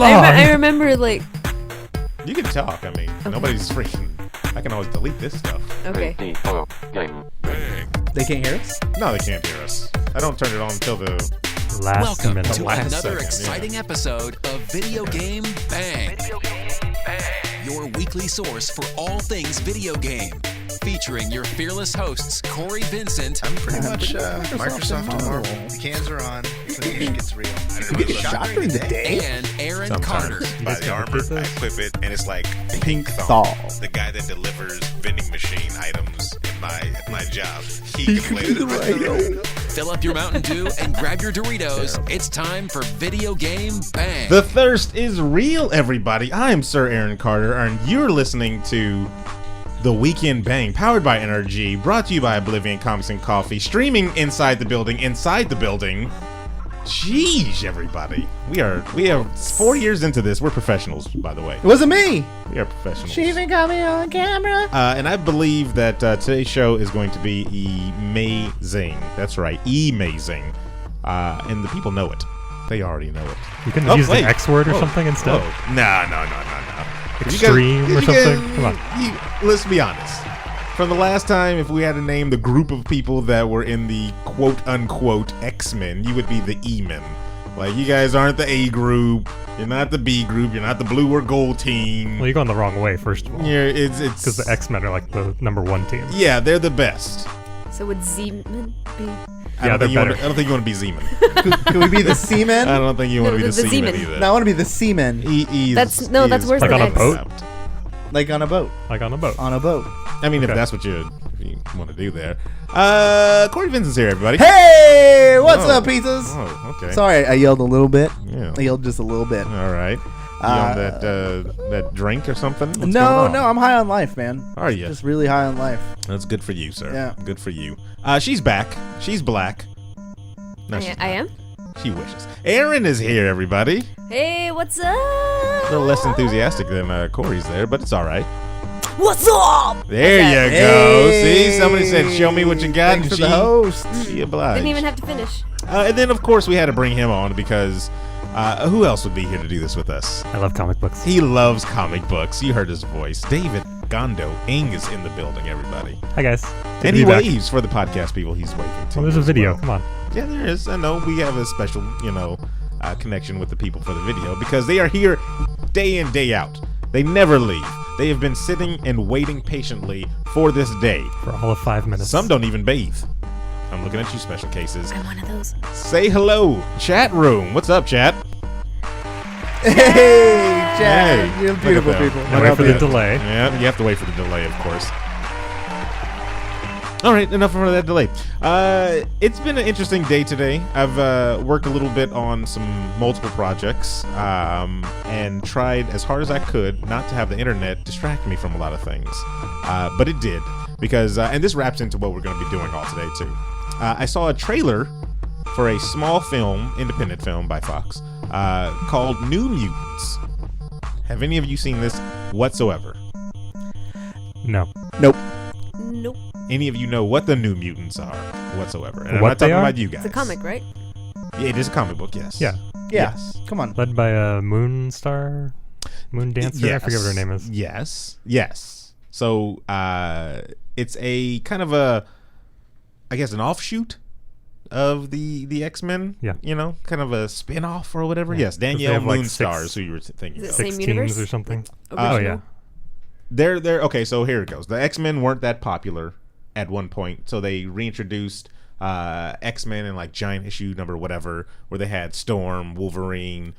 long. I remember, like... You can talk. I mean, nobody's freaking... I can always delete this stuff. Okay. They can't hear us? No, they can't hear us. I don't turn it on until the... Last Welcome minute. to last another second, exciting episode of Video Game Bang. Your weekly source for all things video game. Featuring your fearless hosts, Cory, Vincent. I'm pretty much Microsoft and Marvel. The cans are on. The game gets real. I get shot during the day. And Aryn Sometimes. Carter. By the armor, I equip it, and it's like Pink Thaw. Thong. the guy that delivers vending machine items at my job. He can play the radio. Fill up your Mountain Dew and grab your Doritos. It's time for Video Game Bang. The thirst is real, everybody. I'm Sir Aryn Carter, and you're listening to The Weekend Bang, powered by NRG, brought to you by Oblivion Comics and Coffee, streaming inside the building. Jeez, everybody. We are 4 years into this. We're professionals, by the way. It wasn't me. We are professionals. She even got me on camera. And I believe that today's show is going to be amazing. That's right, amazing. And the people know it. They already know it. You couldn't have used an X word or something instead? Whoa. No. Extreme or something? Come on. Let's be honest. From the last time, if we had to name the group of people that were in the quote-unquote Xmen, you would be the E-Men. Like, you guys aren't the A group, you're not the B group, you're not the blue or gold team. Well, you're going the wrong way, first of all. Yeah, it's Because the X-Men are like the number one team. Yeah, they're the best. So would Xmen be... Yeah, they're better. I don't think you want to be Z-Men. Can we be the seamen? I don't think you want to be The the C-Men Z-Men. either. No, I want to be the seamen. That's worse Like than on a X. boat? Like on a boat. Like on a boat. On a boat. I mean, Okay. if that's what you want to do there. Cory Vincent's here, everybody. Hey, what's Oh. up, pizzas? Oh, okay. Sorry, I yelled a little bit. Yeah. I yelled just a little bit. All right. You on that drink or something? What's going No, on? I'm high on life, man. Are you? Just really high on life. That's good for you, sir. Yeah. Good for you. She's back. She's black. No, she's I am? not. She wishes. Aryn is here, everybody. Hey, what's up? A little less enthusiastic than Cory's there, but it's all right. What's up? There you go. See, somebody said, "Show me what you got," Thanks and for she the host. she obliged. Didn't even have to finish. And then, of course, we had to bring him on because who else would be here to do this with us? I love comic books. He loves comic books. You heard his voice. David Gondo Ing is in the building, everybody. Hi, guys. Good And to he be back. waves for the podcast people. He's waving to. Well, there's a as video. well. Come on. Yeah, there is. I know we have a special, connection with the people for the video because they are here day in, day out. They never leave. They have been sitting and waiting patiently for this day. For all of 5 minutes. Some don't even bathe. I'm looking at you, special cases. I'm one of those. Say hello, chat room. What's up, chat? Hey, Chad. Hey, You're look beautiful at them. people. Look I Wait love for you. the delay. Yeah, you have to wait for the delay, of course. All right, enough for that delay. It's been an interesting day today. I've worked a little bit on some multiple projects and tried as hard as I could not to have the internet distract me from a lot of things. But it did because, and this wraps into what we're going to be doing all today too. I saw a trailer for a small film, independent film by Fox, called New Mutants. Have any of you seen this whatsoever? No. Nope. Nope. Any of you know what the New Mutants are whatsoever? And I'm What not they talking are? about you guys. It's a comic, right? Yeah, it is a comic book, yes. Yeah. Yeah. Yes. Come on. Led by a moon star? Moon dancer? I forget what her name is. Yes. So, it's a kind of a, I guess, an offshoot of the X-Men. Yeah. Kind of a spin-off or whatever. Yeah. Yes, They Danielle have, like, Moonstar six- is who you were thinking Is of. it Six Same teams universe? or something. Original? Oh, yeah. They're okay, so here it goes. The X-Men weren't that popular at one point, so they reintroduced X-Men in like giant issue number whatever, where they had Storm, Wolverine.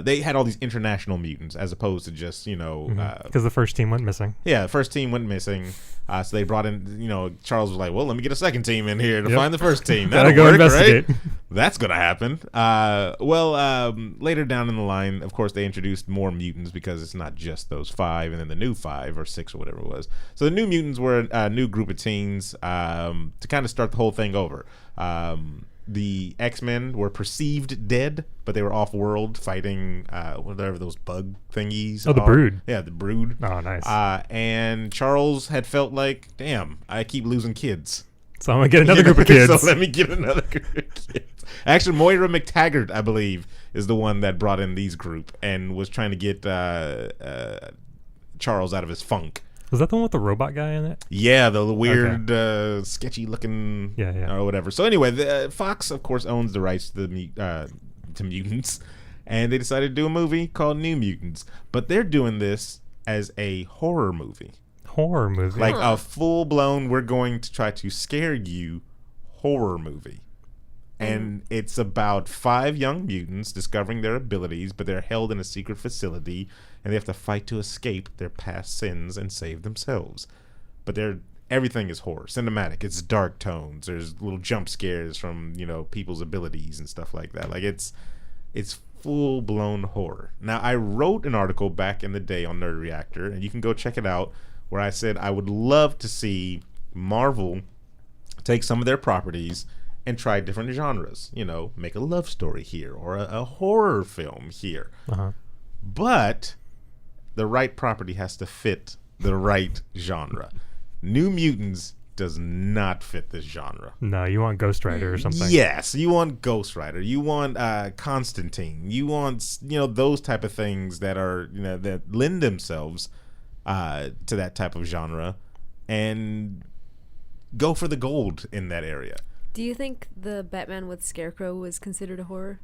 They had all these international mutants as opposed to just Because the first team went missing. yeah, the first team went missing. So they brought in, Charles was like, well, let me get a second team in here to Yep. find the first team. Gotta That'll go work, investigate. right? That's going to happen. Later down in the line, of course, they introduced more mutants because it's not just those 5 and then the new 5 or 6 or whatever it was. So the new mutants were a new group of teens to kind of start the whole thing over. The X-Men were perceived dead, but they were off-world fighting whatever those bug thingies Oh, the are. Brood. Yeah, the Brood. Oh, nice. And Charles had felt like, damn, I keep losing kids. So I'm gonna get another group of kids. So let me get another group of kids. Actually, Moira McTaggart, I believe, is the one that brought in these group and was trying to get Charles out of his funk. Was that the one with the robot guy in it? Yeah, the weird, sketchy looking, or whatever. So anyway, Fox, of course, owns the rights to the to Mutants, and they decided to do a movie called New Mutants. But they're doing this as a horror movie. Horror movie, like a full blown. We're going to try to scare you horror movie. And it's about 5 young mutants discovering their abilities, but they're held in a secret facility, and they have to fight to escape their past sins and save themselves. But everything is horror, cinematic. It's dark tones. There's little jump scares from people's abilities and stuff like that. Like it's full blown horror. Now I wrote an article back in the day on Nerd Reactor, and you can go check it out, where I said I would love to see Marvel take some of their properties and try different genres, make a love story here or a horror film here. But the right property has to fit the right genre. New Mutants does not fit this genre. No, you want Ghost Rider or something. Yes, you want Ghost Rider. You want Constantine. You want those type of things that are that lend themselves to that type of genre, and go for the gold in that area. Do you think the Batman with Scarecrow was considered a horror?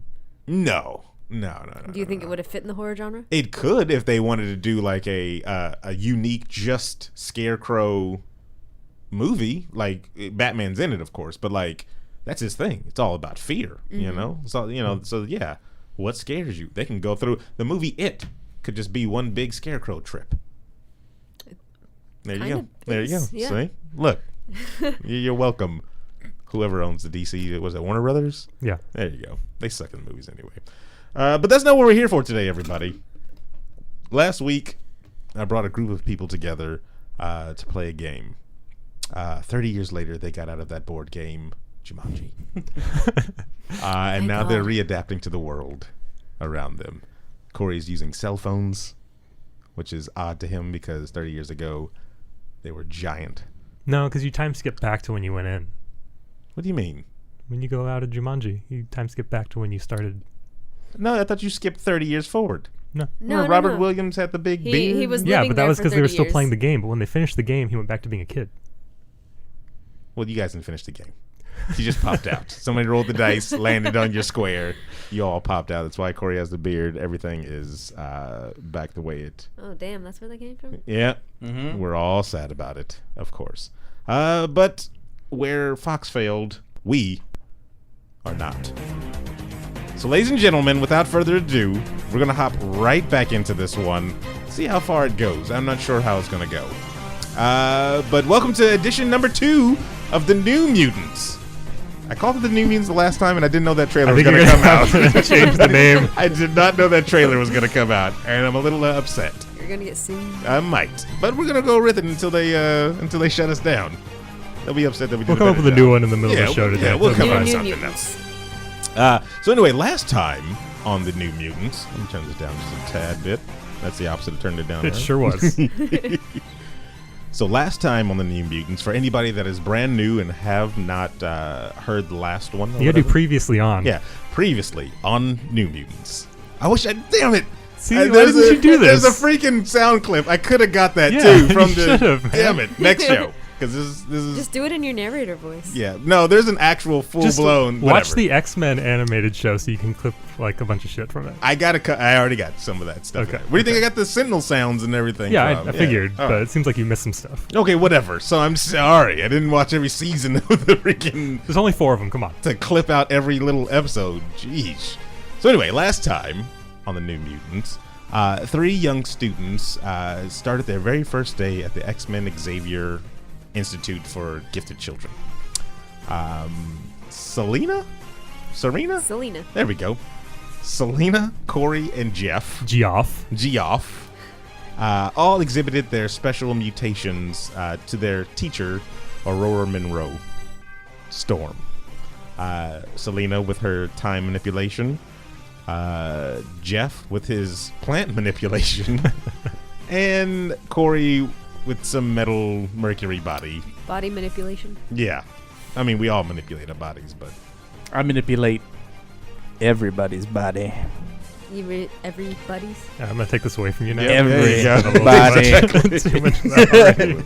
No. Do you think it would have fit in the horror genre? It could if they wanted to do like a unique just Scarecrow movie. Like Batman's in it, of course, but like that's his thing. It's all about fear, So so yeah, what scares you? They can go through the movie. It could just be one big Scarecrow trip. There you go. There you go. Yeah. See, look, you're welcome. Whoever owns the DC, was it Warner Brothers? Yeah. There you go. They suck in movies anyway. But that's not what we're here for today, everybody. Last week, I brought a group of people together to play a game. 30 years later, they got out of that board game, Jumanji. And now they're readapting to the world around them. Cory's using cell phones, which is odd to him because 30 years ago, they were giant. No, because you time skip back to when you went in. What do you mean? When you go out of Jumanji, you time skip back to when you started. No, I thought you skipped 30 years forward. No. No, Robert Williams had the big beard. He was Yeah, living but that there was for because they were 30 still years. playing the game. But when they finished the game, he went back to being a kid. Well, you guys didn't finish the game. You just popped out. Somebody rolled the dice, landed on your square. You all popped out. That's why Cory has the beard. Everything is back the way it... Oh, damn, that's where that came from? Yeah. We're all sad about it, of course. But where Fox failed, we are not. So, ladies and gentlemen, without further ado, we're going to hop right back into this one, see how far it goes. I'm not sure how it's going to go. But welcome to edition number 2 of the New Mutants. I called it the New Mutants the last time, and I didn't know that trailer was going to come out. Change the name. I did not know that trailer was going to come out, and I'm a little upset. You're going to get sued. I might, but we're going to go with it until they shut us down. They'll be upset that we did We'll come up with a new one in the middle of the show today. Yeah, we'll come New up with New something Mutants. else. So anyway, last time on the New Mutants, let me turn this down just a tad bit. That's the opposite of turning it down. It sure was. So last time on the New Mutants, for anybody that is brand new and have not heard the last one, You got to do previously on. Yeah, previously on New Mutants. I wish damn it. See, why didn't you do this? There's a freaking sound clip. I could have got that Yeah, too from you the. should've, man. Damn it! Next show, because this is. Just do it in your narrator voice. Yeah, no, there's an actual full Just blown. watch the Xmen animated show so you can clip like a bunch of shit from it. I already got some of that stuff. Okay, Where do you think I got the Sentinel sounds and everything? Yeah, from? I figured, All but right. it seems like you missed some stuff. Okay, whatever. So I'm sorry. I didn't watch every season of the freaking There's only 4 of them. Come on. to clip out every little episode. Jeez. So anyway, last time on the New Mutants, 3 young students started their very first day at the Xmen Xavier Institute for Gifted Children. Serena? Selena. There we go. Selena, Cory, and Geoff, all exhibited their special mutations to their teacher, Aurora Monroe Storm. Selena with her time manipulation, Jeff with his plant manipulation, and Cory with some metal mercury body. Body manipulation. Yeah. I mean, we all manipulate our bodies, but I manipulate everybody's body. Everybody's. I'm gonna take this away from you now. Everybody. Too much of that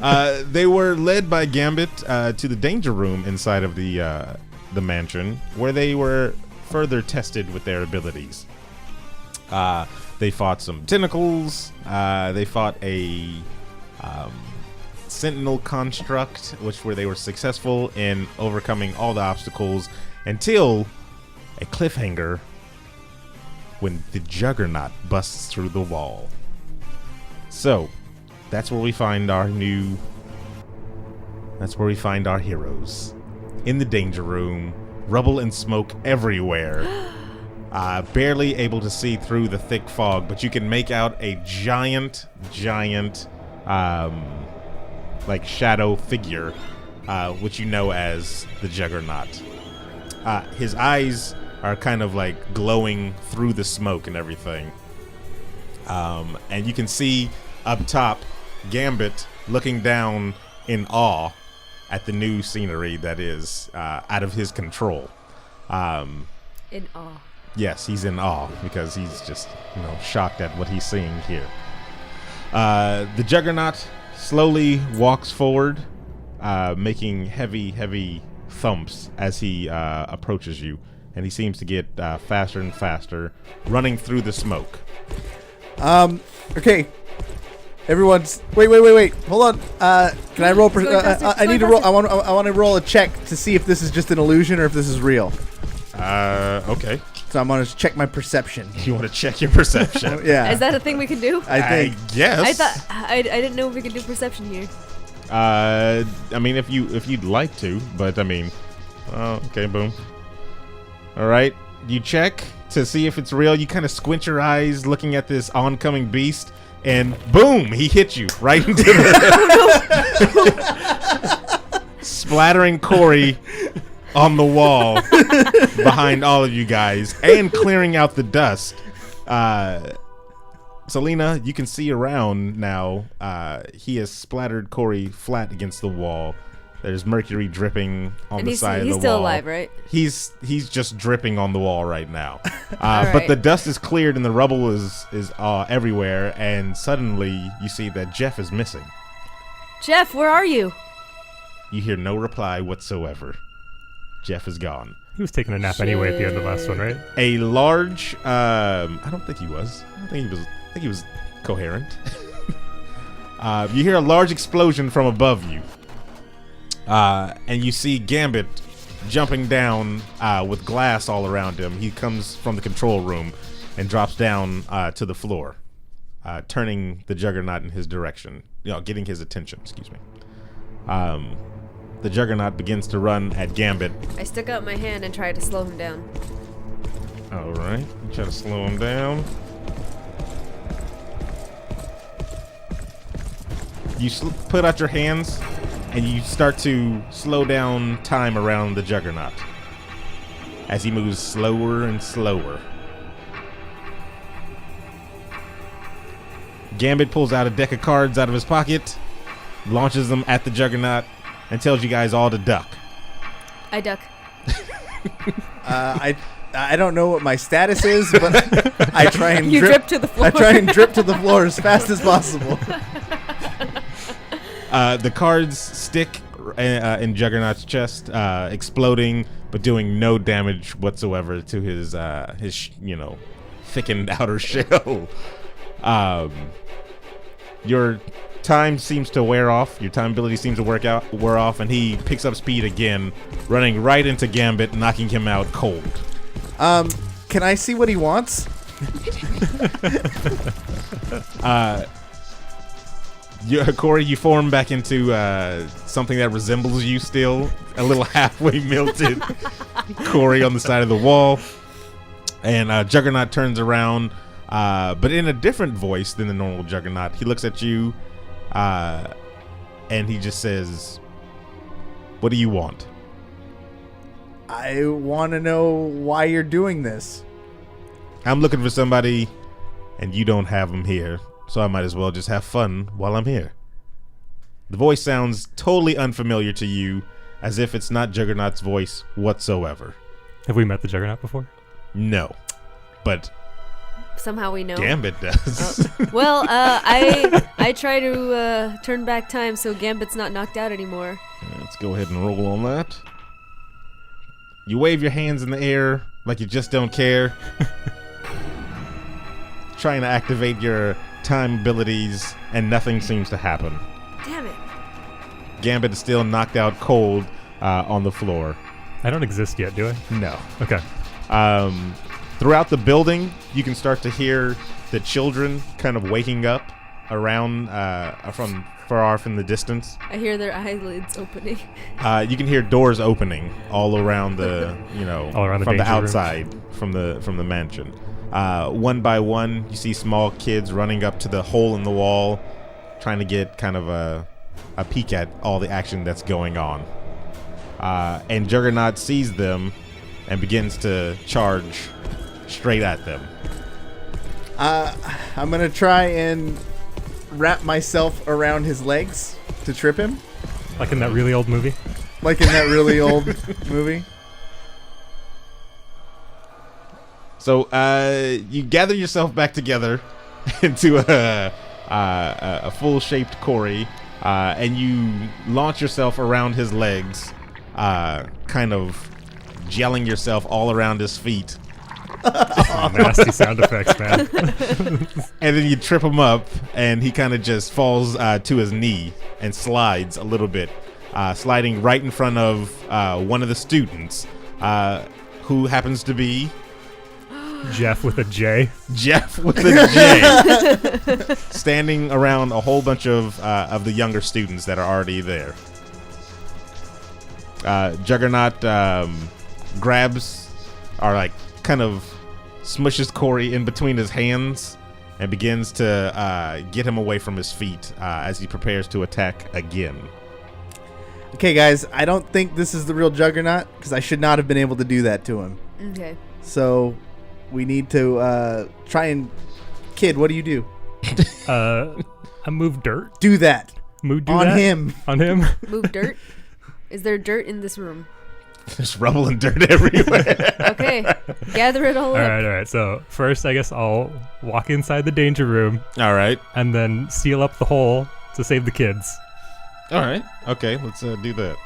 already. they were led by Gambit to the danger room inside of the mansion, where they were further tested with their abilities. They fought some tentacles. They fought a sentinel construct, where they were successful in overcoming all the obstacles until a cliffhanger when the Juggernaut busts through the wall. So, that's where we find our heroes. In the danger room, rubble and smoke everywhere. Barely able to see through the thick fog, but you can make out a giant, like shadow figure, which you know as the Juggernaut. His eyes are kind of like glowing through the smoke and everything. And you can see up top Gambit looking down in awe at the new scenery that is out of his control. In awe. Yes, he's in awe because he's just, shocked at what he's seeing here. The Juggernaut slowly walks forward, making heavy thumps as he approaches you. And he seems to get faster and faster, running through the smoke. Okay. Everyone's wait. Hold on. Can I roll? I need to roll. I want to roll a check to see if this is just an illusion or if this is real. Okay. So I'm gonna check my perception. You want to check your perception? Yeah. Is that a thing we can do? I think. Yes. I didn't know if we could do perception here. I mean, if you'd like to, but I mean, okay, boom. All right, you check to see if it's real. You kind of squint your eyes looking at this oncoming beast, and boom, he hit you right into the splattering Cory on the wall behind all of you guys and clearing out the dust. Selena, you can see around now. He has splattered Cory flat against the wall. There's mercury dripping on the side of the wall. He's still alive, right? He's just dripping on the wall right now. All But right. the dust is cleared and the rubble is everywhere. And suddenly you see that Jeff is missing. Jeff, where are you? You hear no reply whatsoever. Jeff is gone. He was taking a nap anyway at the end of the last one, right? A large, I don't think he was. I think he was coherent. You hear a large explosion from above you. And you see Gambit jumping down with glass all around him. He comes from the control room and drops down to the floor, turning the Juggernaut in his direction, getting his attention, excuse me. The Juggernaut begins to run at Gambit. I stuck out my hand and tried to slow him down. All right, you try to slow him down. You put out your hands and you start to slow down time around the Juggernaut as he moves slower and slower. Gambit pulls out a deck of cards out of his pocket, launches them at the Juggernaut, and tells you guys all to duck. I duck. I don't know what my status is, but I try and You drip to the floor. I try and drip to the floor as fast as possible. The cards stick in Juggernaut's chest, exploding, but doing no damage whatsoever to his thickened outer shell. Your time seems to wear off. Your time ability seems to wear off, and he picks up speed again, running right into Gambit, knocking him out cold. Can I see what he wants? Cory, you form back into something that resembles you still, a little halfway melted Cory on the side of the wall. And Juggernaut turns around, but in a different voice than the normal Juggernaut. He looks at you, and he just says, "What do you want?" I want to know why you're doing this. I'm looking for somebody, and you don't have them here, so I might as well just have fun while I'm here. The voice sounds totally unfamiliar to you, as if it's not Juggernaut's voice whatsoever. Have we met the Juggernaut before? No, but Somehow we know. Gambit does. Well, I try to turn back time so Gambit's not knocked out anymore. Let's go ahead and roll on that. You wave your hands in the air like you just don't care. Trying to activate your time abilities, and nothing seems to happen. Damn it. Gambit is still knocked out cold on the floor. I don't exist yet, do I? No. Okay. Throughout the building, you can start to hear the children kind of waking up around from far off in the distance. I hear their eyelids opening. You can hear doors opening all around the, All around the from the danger room. outside from the mansion. One by one, you see small kids running up to the hole in the wall, trying to get kind of a peek at all the action that's going on. And Juggernaut sees them and begins to charge straight at them. I'm gonna try and wrap myself around his legs to trip him, Like in that really old movie? like in that really old movie. So you gather yourself back together into a full-shaped Cory, and you launch yourself around his legs, kind of gelling yourself all around his feet. Nasty sound effects, man. And then you trip him up, and he kind of just falls to his knee and slides a little bit, sliding right in front of one of the students, who happens to be Jeff with a J. Jeff with a J, standing around a whole bunch of the younger students that are already there. Juggernaut grabs, or like kind of smushes Cory in between his hands and begins to get him away from his feet as he prepares to attack again. Okay, guys, I don't think this is the real Juggernaut because I should not have been able to do that to him. Okay. So we need to try and... Kid, what do you do? I move dirt. Do that. Do On that? him. On him? Move dirt? Is there dirt in this room? There's rubble and dirt everywhere. Okay. Gather it all up. All right. So first, I guess I'll walk inside the danger room All right. and then seal up the hole to save the kids. All right. Okay, let's do that.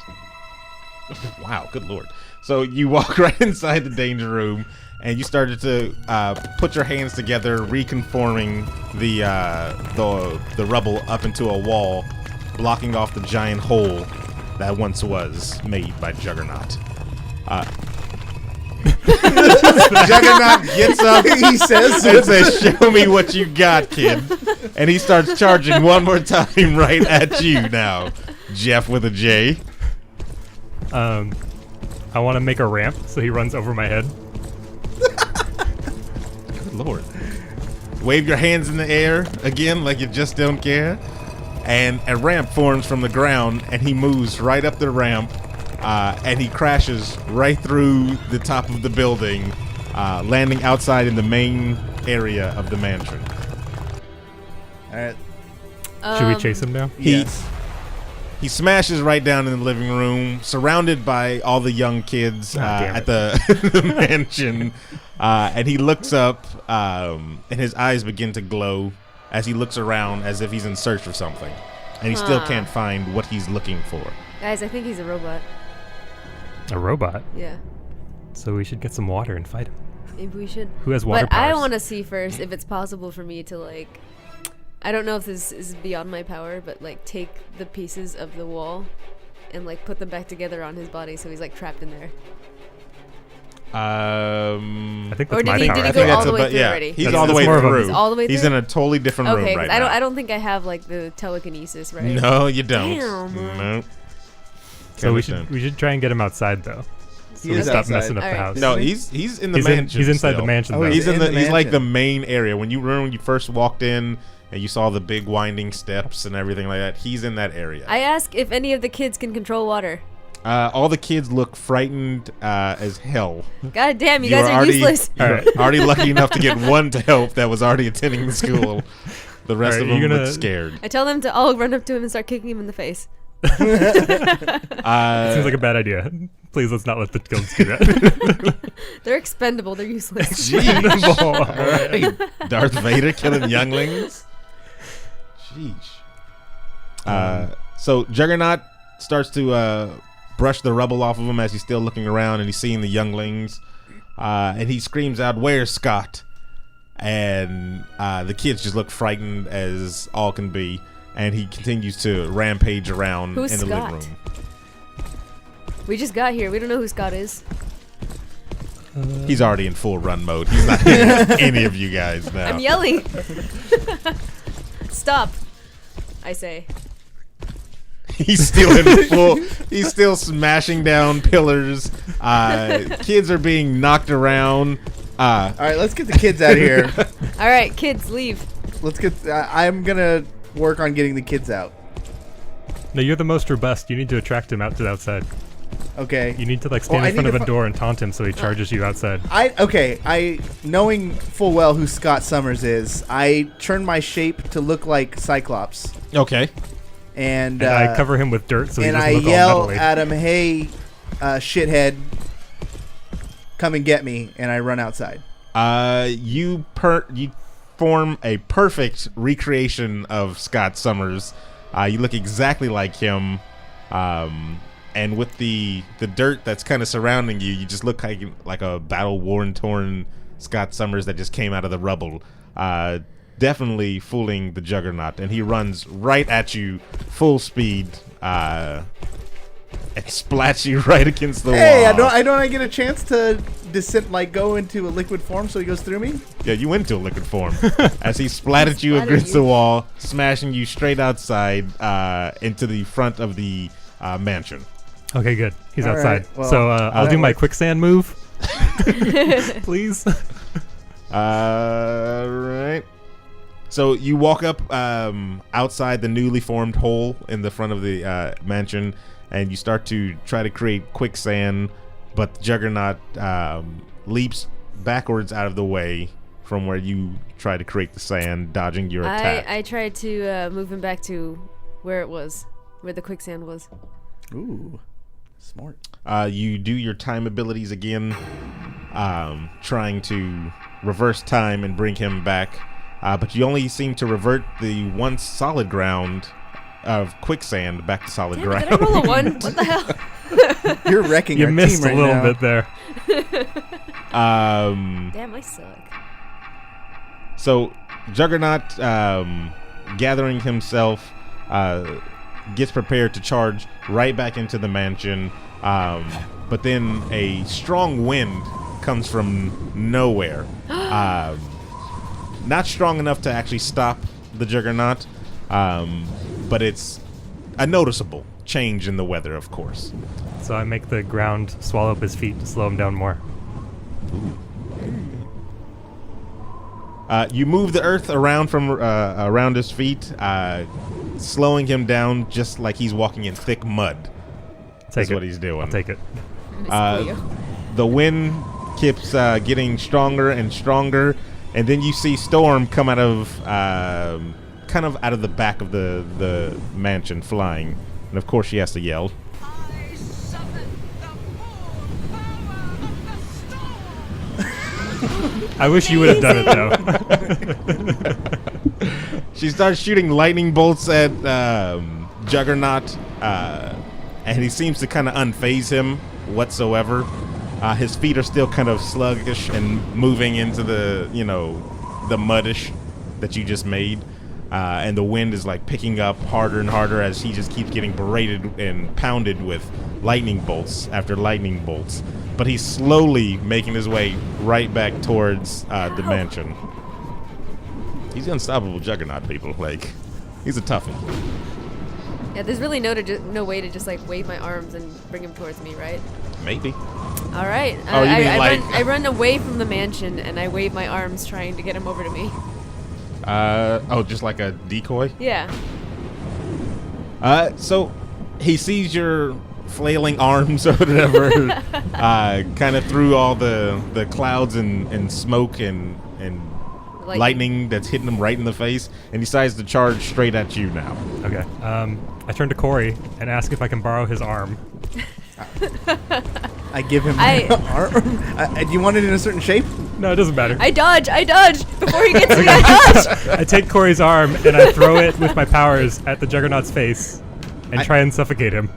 Wow, good lord. So you walk right inside the danger room, and you started to put your hands together, reconforming the rubble up into a wall, blocking off the giant hole that once was made by Juggernaut. Juggernaut gets up, He says and says, "Show me what you got, kid." And he starts charging one more time right at you now, Jeff with a J. I want to make a ramp so he runs over my head. Good lord. Wave your hands in the air again like you just don't care. And a ramp forms from the ground, and he moves right up the ramp, and he crashes right through the top of the building, landing outside in the main area of the mansion. All right. Should we chase him now? Yes. He smashes right down in the living room, surrounded by all the young kids damn at it. the mansion. And he looks up, and his eyes begin to glow as he looks around as if he's in search of something. And he still can't find what he's looking for. Guys, I think he's a robot. A robot. Yeah. So we should get some water and fight him. Maybe we should. Who has water But I powers? want to see first if it's possible for me to, like... I don't know if this is beyond my power, but, like, take the pieces of the wall and, like, put them back together on his body so he's, like, trapped in there. I think Or that's my did he power. go all the way through already? He's That's- all the that's way more of a- through. He's all the way He's through? in a totally different room Okay, right 'cause now. I don't think I have, like, the telekinesis, right? No, you don't. Damn. No. So we Kinda should try and get him outside though. So He we is stop outside. messing up the Alright. house. No, he's in the he's mansion. he's inside still. the mansion. Oh, though. He's in the he's like the mansion. main area. When you first walked in and you saw the big winding steps and everything like that, he's in that area. I ask if any of the kids can control water. All the kids look frightened as hell. God damn, you You guys are are already, useless. you're Alright. already lucky enough to get one to help that was already attending the school. The rest Alright, of them you're look gonna- scared. I tell them to all run up to him and start kicking him in the face. Seems like a bad idea. Please, let's not let the guilds do that. They're expendable. They're useless. Expendable. All right. Darth Vader killing younglings. Sheesh. So Juggernaut starts to brush the rubble off of him as he's still looking around, and he's seeing the younglings. And he screams out, "Where's Scott?" And the kids just look frightened as all can be. And he continues to rampage around Who's in the Scott? living room. We just got here. We don't know who Scott is. He's already in full run mode. He's not hitting any of you guys now. I'm yelling. Stop, I say. He's still in full. He's still smashing down pillars. Kids are being knocked around. All right, let's get the kids out of here. All right, kids, leave. Let's get. I'm gonna work on getting the kids out. No, you're the most robust. You need to attract him out to the outside. Okay. You need to like stand Well, in front I of need a to door and taunt him so he charges you outside. I knowing full well who Scott Summers is, I turn my shape to look like Cyclops, Okay. and I cover him with dirt so he and doesn't I look all yell metally. at him, "Hey, shithead, come and get me!" And I run outside. You form a perfect recreation of Scott Summers. You look exactly like him. And with the dirt that's kind of surrounding you, you just look like a battle worn torn Scott Summers that just came out of the rubble. Definitely fooling the Juggernaut, and he runs right at you full speed and splats you right against the Hey, wall. I don't get a chance to go into a liquid form so he goes through me? Yeah, you went into a liquid form as he splattered you Splattered against you. the wall, smashing you straight outside into the front of the mansion. Okay, good. He's All outside. right, well, So I'll that do my works. quicksand move. Please. Right. So you walk up outside the newly formed hole in the front of the mansion, and you start to try to create quicksand, but the Juggernaut leaps backwards out of the way from where you try to create the sand, dodging your attack. I tried to move him back to where it was, where the quicksand was. Ooh, smart. You do your time abilities again, trying to reverse time and bring him back, but you only seem to revert the once solid ground of quicksand back to solid Damn, ground. did I roll a 1? What the hell? You're wrecking You our missed team a right little now. bit there. Damn, I suck. So Juggernaut, gathering himself, gets prepared to charge right back into the mansion, but then a strong wind comes from nowhere. Not strong enough to actually stop the Juggernaut, but it's a noticeable change in the weather, of course. So I make the ground swallow up his feet to slow him down more. You move the earth around from around his feet, slowing him down just like he's walking in thick mud. That's what he's doing. I'll take it. Miss Uh, Cleo. The wind keeps getting stronger and stronger, and then you see Storm come out of kind of out of the back of the mansion, flying, and of course she has to yell. I summon the full power of the storm! I wish you would have done it though. She starts shooting lightning bolts at Juggernaut, and he seems to kind of unfaze him whatsoever. His feet are still kind of sluggish and moving into the muddish that you just made, and the wind is like picking up harder and harder as he just keeps getting berated and pounded with lightning bolts after lightning bolts. But he's slowly making his way right back towards the mansion. He's the unstoppable Juggernaut, people. Like, he's a toughie. Yeah, there's really no way to just like wave my arms and bring him towards me, right? Maybe. All right. Oh, you mean like- I run away from the mansion and I wave my arms trying to get him over to me. Just like a decoy? Yeah. So he sees your flailing arms or whatever, kind of through all the clouds and smoke and lightning that's hitting him right in the face, and he decides to charge straight at you now. Okay. I turn to Cory and ask if I can borrow his arm. I give him my arm. Do you want it in a certain shape? No, it doesn't matter. I dodge before he gets me. I dodge. I take Cory's arm and I throw it with my powers at the Juggernaut's face and try and suffocate him.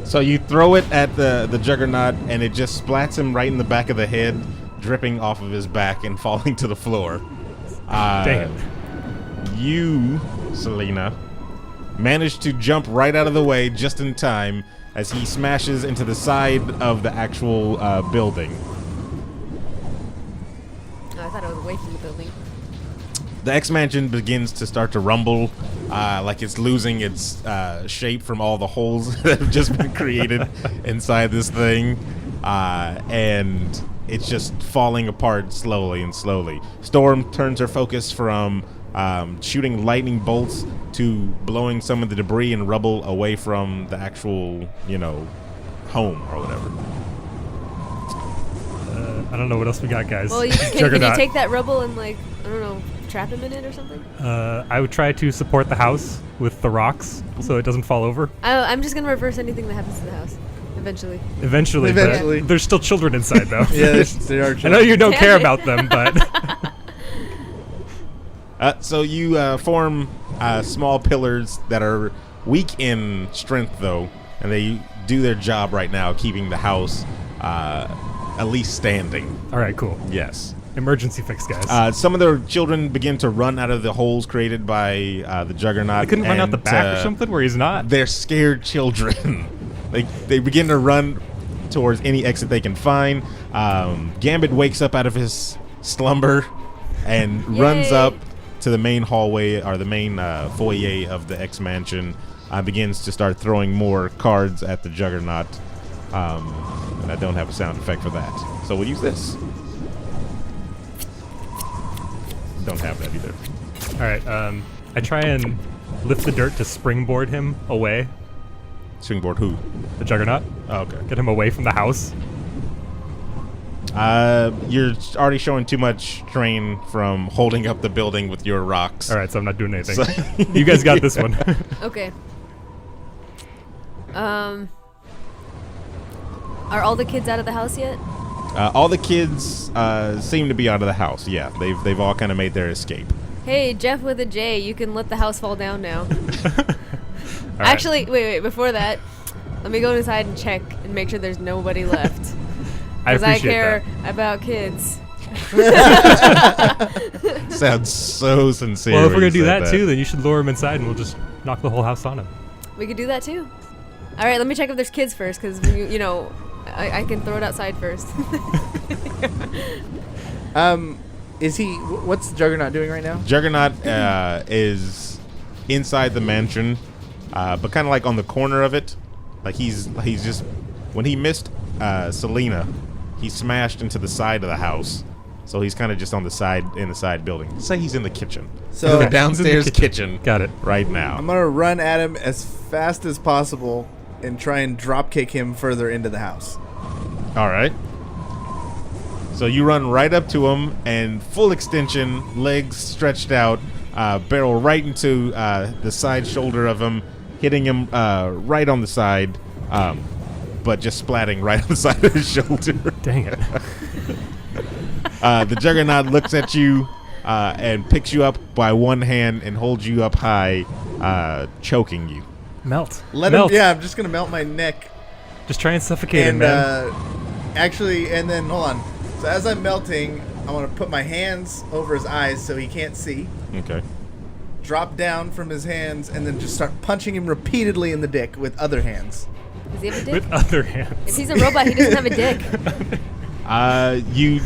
So you throw it at the Juggernaut, and it just splats him right in the back of the head, dripping off of his back and falling to the floor. Dang it. You, Selena, managed to jump right out of the way just in time as he smashes into the side of the actual building. Oh, I thought I was away from the building. The X-Mansion begins to start to rumble, like it's losing its shape from all the holes that have just been created inside this thing, and it's just falling apart slowly and slowly. Storm turns her focus from shooting lightning bolts to blowing some of the debris and rubble away from the actual, home or whatever. I don't know what else we got, guys. Well, can you take that rubble and, like, I don't know, trap him in it or something? I would try to support the house with the rocks so it doesn't fall over. I'm just going to reverse anything that happens to the house. Eventually. Eventually. But there's still children inside, though. Yeah, there are children. I know you don't care about them, but... So you form small pillars that are weak in strength, though, and they do their job right now, keeping the house at least standing. All right, cool. Yes. Emergency fix, guys. Some of the children begin to run out of the holes created by the Juggernaut. They couldn't run out the back or something where he's not? They're scared children. They begin to run towards any exit they can find. Gambit wakes up out of his slumber and runs up to the main hallway, or the main foyer of the X-Mansion, begins to start throwing more cards at the Juggernaut. And I don't have a sound effect for that. So we'll use this. Don't have that either. All right, I try and lift the dirt to springboard him away. Springboard who? The Juggernaut. Oh, okay. Get him away from the house. You're already showing too much strain from holding up the building with your rocks. All right, so I'm not doing anything. You guys got this one. Okay. Are all the kids out of the house yet? All the kids seem to be out of the house. Yeah, they've all kind of made their escape. Hey, Jeff with a J, you can let the house fall down now. All right. Actually, wait, before that, let me go inside and check and make sure there's nobody left. I Because I appreciate care that. about kids. Sounds so sincere. Well, if we're when gonna you do said that too, then you should lure him inside, and we'll just knock the whole house on him. We could do that too. All right, let me check if there's kids first, because you know, I can throw it outside first. Is he? What's Juggernaut doing right now? Juggernaut is inside the mansion, but kind of like on the corner of it. Like he's just, when he missed Selena, he smashed into the side of the house. So he's kind of just on the side, in the side building. Say he's in the kitchen. So the downstairs He's in the kitchen. Got it. Right now. I'm gonna run at him as fast as possible and try and drop kick him further into the house. All right. So you run right up to him and full extension, legs stretched out, barrel right into the side shoulder of him, hitting him right on the side, but just splatting right on the side of his shoulder. Dang it. The Juggernaut looks at you and picks you up by one hand and holds you up high, choking you. Melt. Let Melt. him. Yeah, I'm just gonna melt my neck. Just try and suffocate him, And man. actually, and then hold on. So as I'm melting, I want to put my hands over his eyes so he can't see. Okay. Drop down from his hands and then just start punching him repeatedly in the dick with other hands. Does he have a dick? With other hands. If he's a robot, he doesn't have a dick. You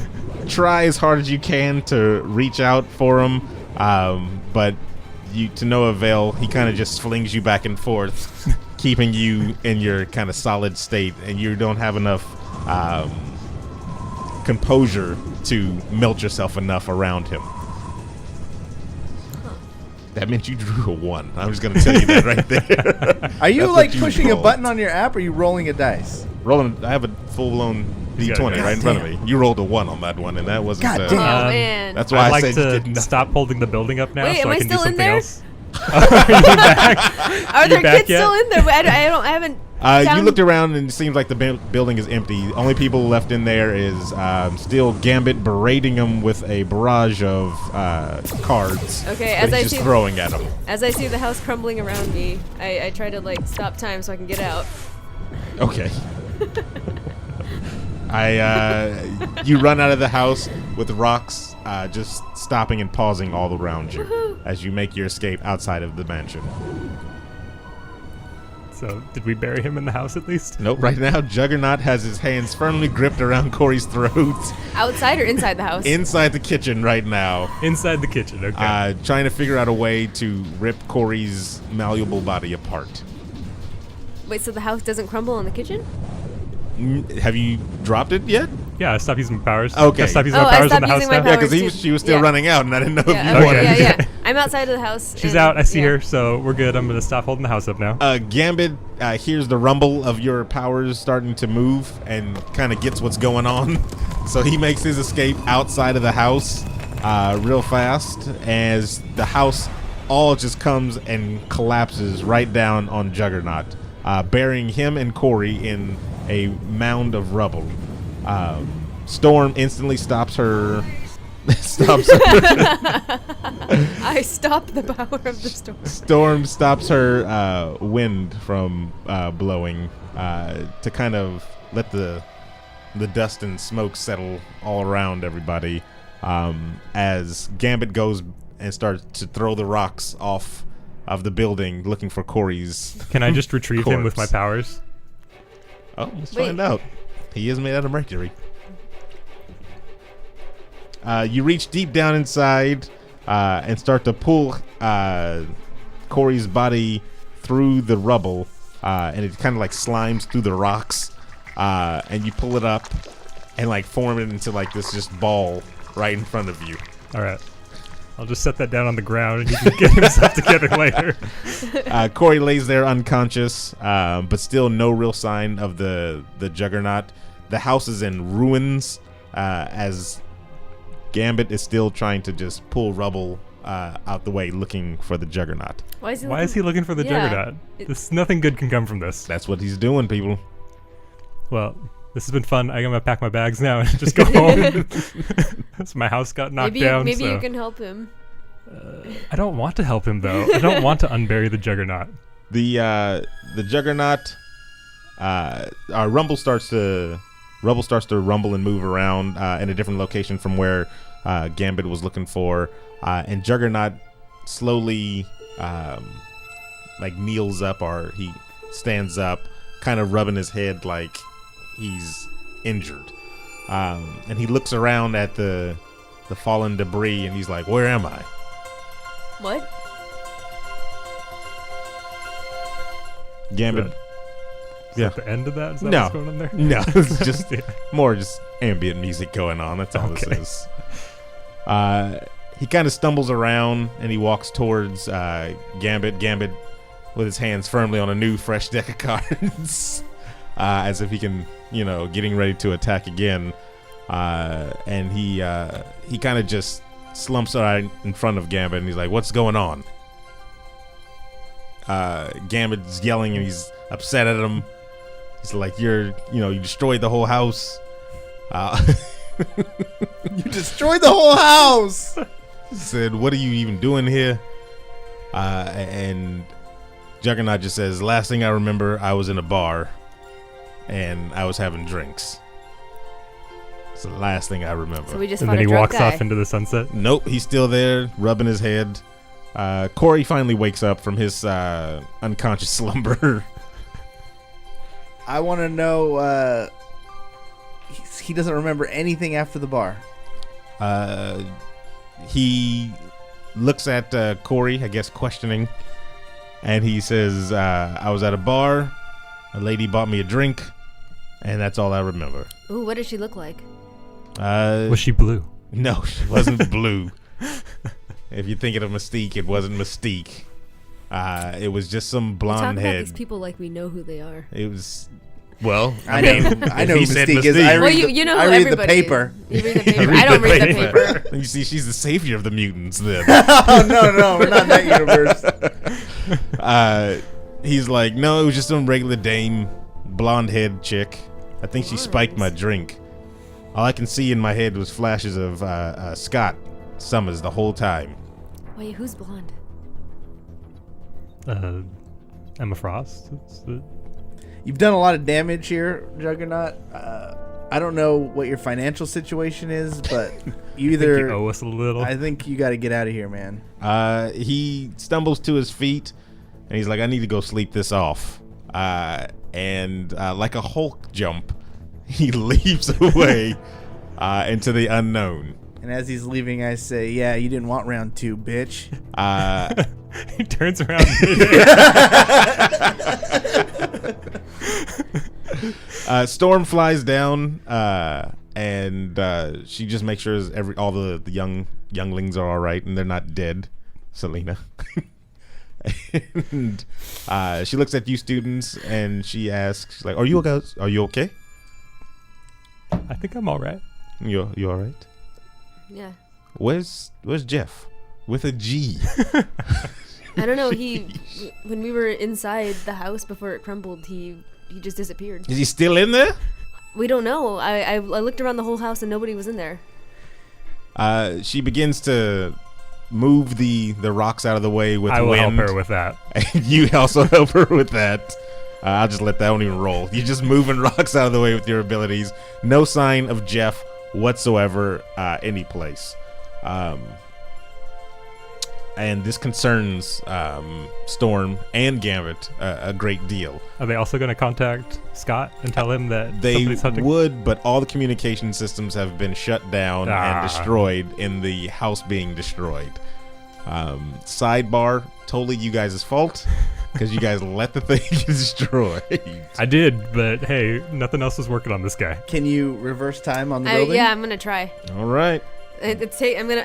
try as hard as you can to reach out for him, but to no avail. He kind of just flings you back and forth, keeping you in your kind of solid state, and you don't have enough composure to melt yourself enough around him. That meant you drew a 1. I'm just going to tell you that right there. Are you That's like what you pushing a rolled. button on your app, or are you rolling a dice? Rolling, I have a full-blown D20 right in front of me. You rolled a 1 on that one, and that wasn't. God Oh damn. man. That's why I'd I like said you didn't. to stop holding the building up now Wait, so am I I can do still in something there? else. Are you back? Are there back kids yet? still in there? I haven't. You found- looked around and it seems like the building is empty. Only people left in there is still Gambit berating him with a barrage of cards. Okay, that as I he's just see- throwing at him. As I see the house crumbling around me, I try to like stop time so I can get out. Okay. You run out of the house with rocks, just stopping and pausing all around you as you make your escape outside of the mansion. So, did we bury him in the house at least? Nope. Right now, Juggernaut has his hands firmly gripped around Cory's throat Outside or inside the house? inside the kitchen right now, Inside the kitchen, okay. trying to figure out a way to rip Cory's malleable body apart. Wait, so the house doesn't crumble in the kitchen? Have you dropped it yet? Yeah, I stopped using my powers. Okay. I stopped using Oh, my I powers in stopped the house using my now. Yeah, powers. because she was still Yeah. running out, and I didn't know if Yeah, you okay, wanted. yeah. I'm outside of the house. She's and- out. I see yeah. her, so we're good. I'm going to stop holding the house up now. Gambit hears the rumble of your powers starting to move and kind of gets what's going on. So he makes his escape outside of the house real fast as the house all just comes and collapses right down on Juggernaut, burying him and Cory in a mound of rubble. Storm instantly stops her. I stopped the power of the storm. Storm stops her wind from blowing to kind of let the dust and smoke settle all around everybody as Gambit goes and starts to throw the rocks off of the building looking for Cory's. Can I just retrieve him with my corpse. powers? Oh, let's Wait. find out. He is made out of mercury. You reach deep down inside and start to pull Cory's body through the rubble, and it kind of like slimes through the rocks, and you pull it up and like form it into like this just ball right in front of you. All right. I'll just set that down on the ground and he can get himself together later. Cory lays there unconscious, but still no real sign of the Juggernaut. The house is in ruins as Gambit is still trying to just pull rubble out the way looking for the Juggernaut. Why Why is he looking for the Yeah. Juggernaut? Nothing good can come from this. That's what he's doing, people. Well, this has been fun. I'm going to pack my bags now and just go home. So my house got knocked down. Maybe so. you can help him. I don't want to help him, though. I don't want to unbury the Juggernaut. The Juggernaut, rubble starts to rumble and move around in a different location from where Gambit was looking for, and Juggernaut slowly like kneels up, or he stands up, kind of rubbing his head like he's injured, and he looks around at the fallen debris and he's like, "Where am I?" What? Gambit. Is that the end of that? Is that No. what's going on there? No, it's just Yeah. more just ambient music going on. That's all Okay. this is. He kind of stumbles around and he walks towards Gambit. Gambit with his hands firmly on a new, fresh deck of cards, as if he can, getting ready to attack again. And he kind of just slumps right in front of Gambit and he's like, "What's going on?" Gambit's yelling and he's upset at him. He's like, you destroyed the whole house. You destroyed the whole house. Said, "What are you even doing here?" And Juggernaut just says, "Last thing I remember, I was in a bar and I was having drinks. It's the last thing I remember." So we just And found then a he drunk walks guy. off into the sunset. Nope, he's still there, rubbing his head. Cory finally wakes up from his unconscious slumber. I want to know. He doesn't remember anything after the bar. He looks at Cory, I guess, questioning, and he says, "I was at a bar. A lady bought me a drink, and that's all I remember." Ooh, what did she look like? Was she blue? No, she wasn't blue. If you're thinking of Mystique, it wasn't Mystique. It was just some We blonde talk about head. these people like we know who they are. It was Well, I know who he said Mystique is. Mystique. Well, you know who I read the everybody is. paper. You read the paper. I don't read the paper. You see, she's the savior of the mutants. Then Oh no, we're not in that universe. he's like, no, it was just some regular dame, blonde head chick. I think she spiked my drink. All I can see in my head was flashes of Scott Summers the whole time. Wait, who's blonde? Emma Frost. You've done a lot of damage here, Juggernaut. I don't know what your financial situation is, but you either You owe us a little. I think you got to get out of here, man. He stumbles to his feet, and he's like, I need to go sleep this off. And like a Hulk jump, he leaps away into the unknown. And as he's leaving, I say, "Yeah, you didn't want round 2, bitch." He turns around. Storm flies down, and she just makes sure all the younglings are all right and they're not dead. Selena. And she looks at you students and she asks, she's like, "Are you okay? I think I'm all right. You all right? Yeah. Where's Jeff with a G?" I don't know. When we were inside the house before it crumbled, he just disappeared. Is he still in there? We don't know. I looked around the whole house and nobody was in there. She begins to move the rocks out of the way with I will wind. help her with that. And you also help her with that. I'll just let that one even roll. You're just moving rocks out of the way with your abilities. No sign of Jeff whatsoever any place. And this concerns Storm and Gambit a great deal. Are they also going to contact Scott and tell him that They somebody's hunting? would, but all the communication systems have been shut down and destroyed in the house being destroyed. Sidebar, totally you guys' fault because you guys let the thing get destroyed. I did, but hey, nothing else was working on this guy. Can you reverse time on the building? Yeah, I'm gonna try. All right. I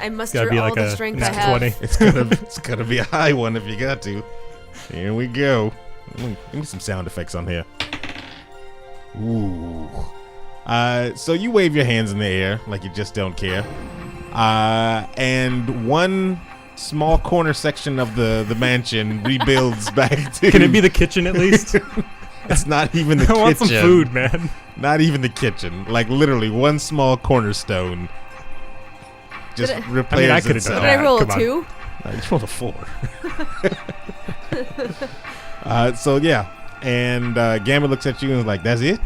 muster Gotta be all like the a strength I nat have. 20. It's gonna be a high one if you got to. Here we go. Give me some sound effects on here. Ooh. So you wave your hands in the air like you just don't care. And one small corner section of the mansion rebuilds back to. Can it be the kitchen at least? It's not even the I kitchen. want some food, man. Not even the kitchen. Like literally one small cornerstone. Just repairs I could've itself. done Did I roll a Come on. 2? You rolled a 4. So yeah, and Gambit looks at you and is like, "That's it?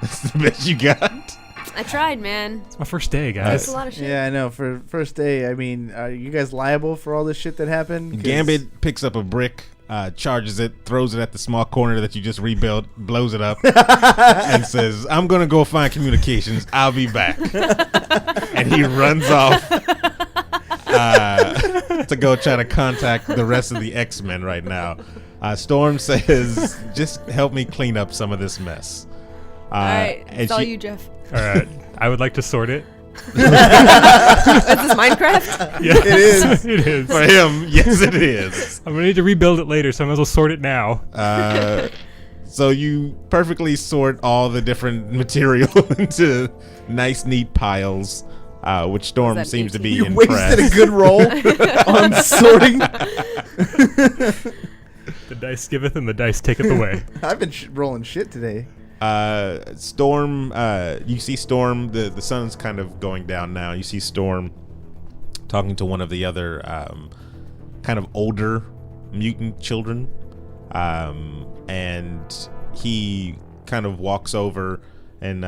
That's the best you got?" I tried, man. It's my first day, That's guys. a lot of shit. Yeah, I know. For first day, I mean, are you guys liable for all this shit that happened? 'Cause Gambit picks up a brick, charges it, throws it at the small corner that you just rebuilt, blows it up, and says, "I'm gonna go find communications. I'll be back." And he runs off to go try to contact the rest of the Xmen right now. Storm says, "Just help me clean up some of this mess." All right, and it's all she- you, Jeff. All right. I would like to sort it. Is this Minecraft? Yeah, It is. it is. For him, yes, it is. I'm going to need to rebuild it later, so I might as well sort it now. So you perfectly sort all the different material into nice, neat piles, which Storm that seems to be You impressed. wasted a good roll on sorting. The dice giveth and the dice taketh away. I've been rolling shit today. Storm, you see Storm, the sun's kind of going down now. You see Storm talking to one of the other kind of older mutant children. And he kind of walks over and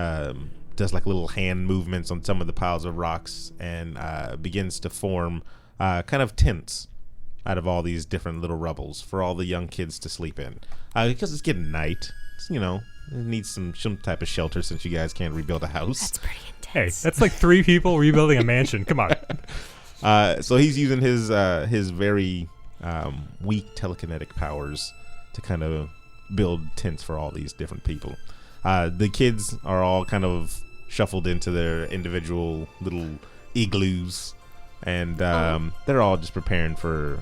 does like little hand movements on some of the piles of rocks and begins to form kind of tents out of all these different little rubbles for all the young kids to sleep in. Because it's getting night, it's, you know, it needs some type of shelter since you guys can't rebuild a house. That's pretty Hey, intense. that's like 3 people rebuilding a mansion. Come on. So he's using his very weak telekinetic powers to kind of build tents for all these different people. The kids are all kind of shuffled into their individual little igloos, and they're all just preparing for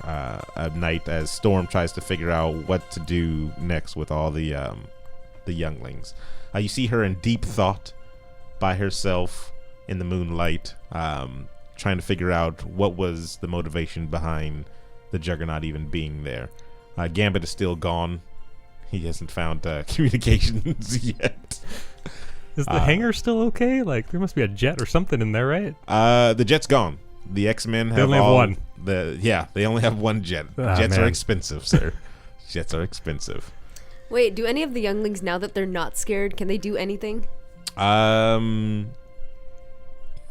a night as Storm tries to figure out what to do next with all the younglings. You see her in deep thought by herself in the moonlight, trying to figure out what was the motivation behind the Juggernaut even being there. Gambit is still gone. He hasn't found communications yet. Is the hangar still okay? Like, there must be a jet or something in there, right? The jet's gone. The Xmen have only have one. They only have one jet. Jets are expensive, sir. Jets are expensive. Wait, do any of the younglings, now that they're not scared, can they do anything?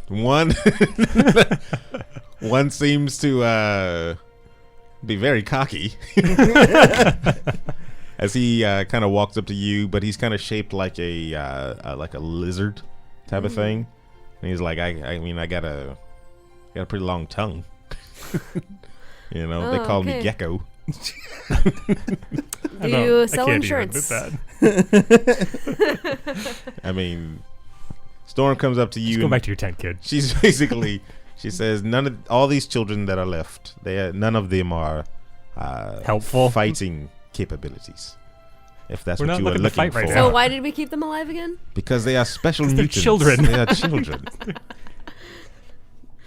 One one seems to be very cocky as he kind of walks up to you, but he's kind of shaped like a lizard type of thing, and he's like, I mean, I got a pretty long tongue. They call me Gecko. Do you sell insurance? I mean, Storm comes up to you. Just go back to your tent, kid. She's basically, she says, all these children that are left, none of them are helpful fighting capabilities. If that's We're what not you are looking to looking fight for. right So now. why did we keep them alive again? Because they are special they're mutants. children. They are children.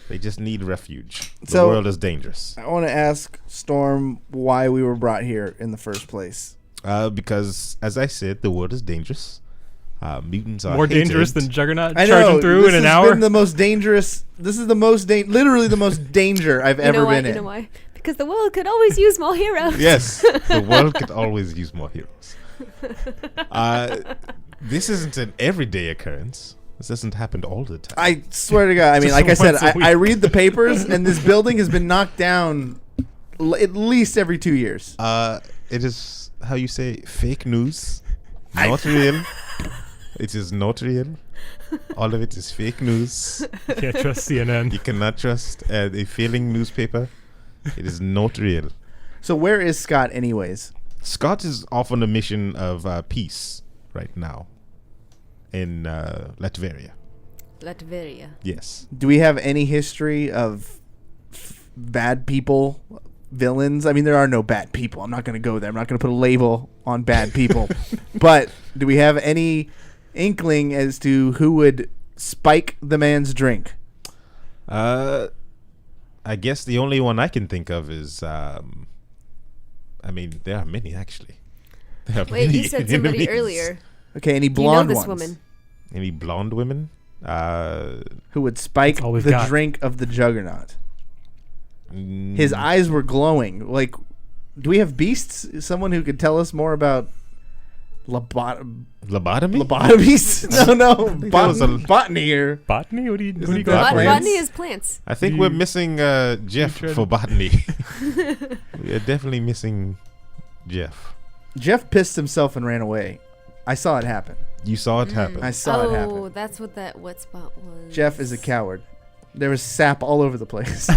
They just need refuge. The So- world is dangerous. I want to ask Storm why we were brought here in the first place. Because, as I said, the world is dangerous. Mutants are More hated. dangerous than Juggernaut I charging know through this in an has hour. been the most dangerous. This is the most literally the most danger I've ever been in. You know why? Because the world could always use more heroes. Yes, the world could always use more heroes. This isn't an everyday occurrence. This doesn't happen all the time. I swear to God. I mean, Just like I said, once a week. I read the papers, and this building has been knocked down at least every 2 years. It is how you say fake news, not real. It is not real. All of it is fake news. You can't trust CNN. You cannot trust a failing newspaper. It is not real. So where is Scott, anyways? Scott is off on a mission of peace right now in Latveria. Latveria. Yes. Do we have any history of bad people, villains? I mean, there are no bad people. I'm not going to go there. I'm not going to put a label on bad people. But do we have any inkling as to who would spike the man's drink? I guess the only one I can think of is, I mean, there are many actually. There are Wait, many you said somebody enemies. earlier. Okay, any You know blonde this ones woman. Any blonde women? who would spike That's all we've the got. drink of the Juggernaut? His eyes were glowing. Like, do we have beasts? Someone who could tell us more about Lobotomy? lobotomies? No, think that was a- botany here. Botany? What do you Isn't got? that for plants? us? Botany is plants. I think You- we're missing Jeff tried for to- botany. We're definitely missing Jeff. Jeff pissed himself and ran away. I saw it happen. You saw it happen. I saw it Oh, happen. that's what that wet spot was. Jeff is a coward. There was sap all over the place.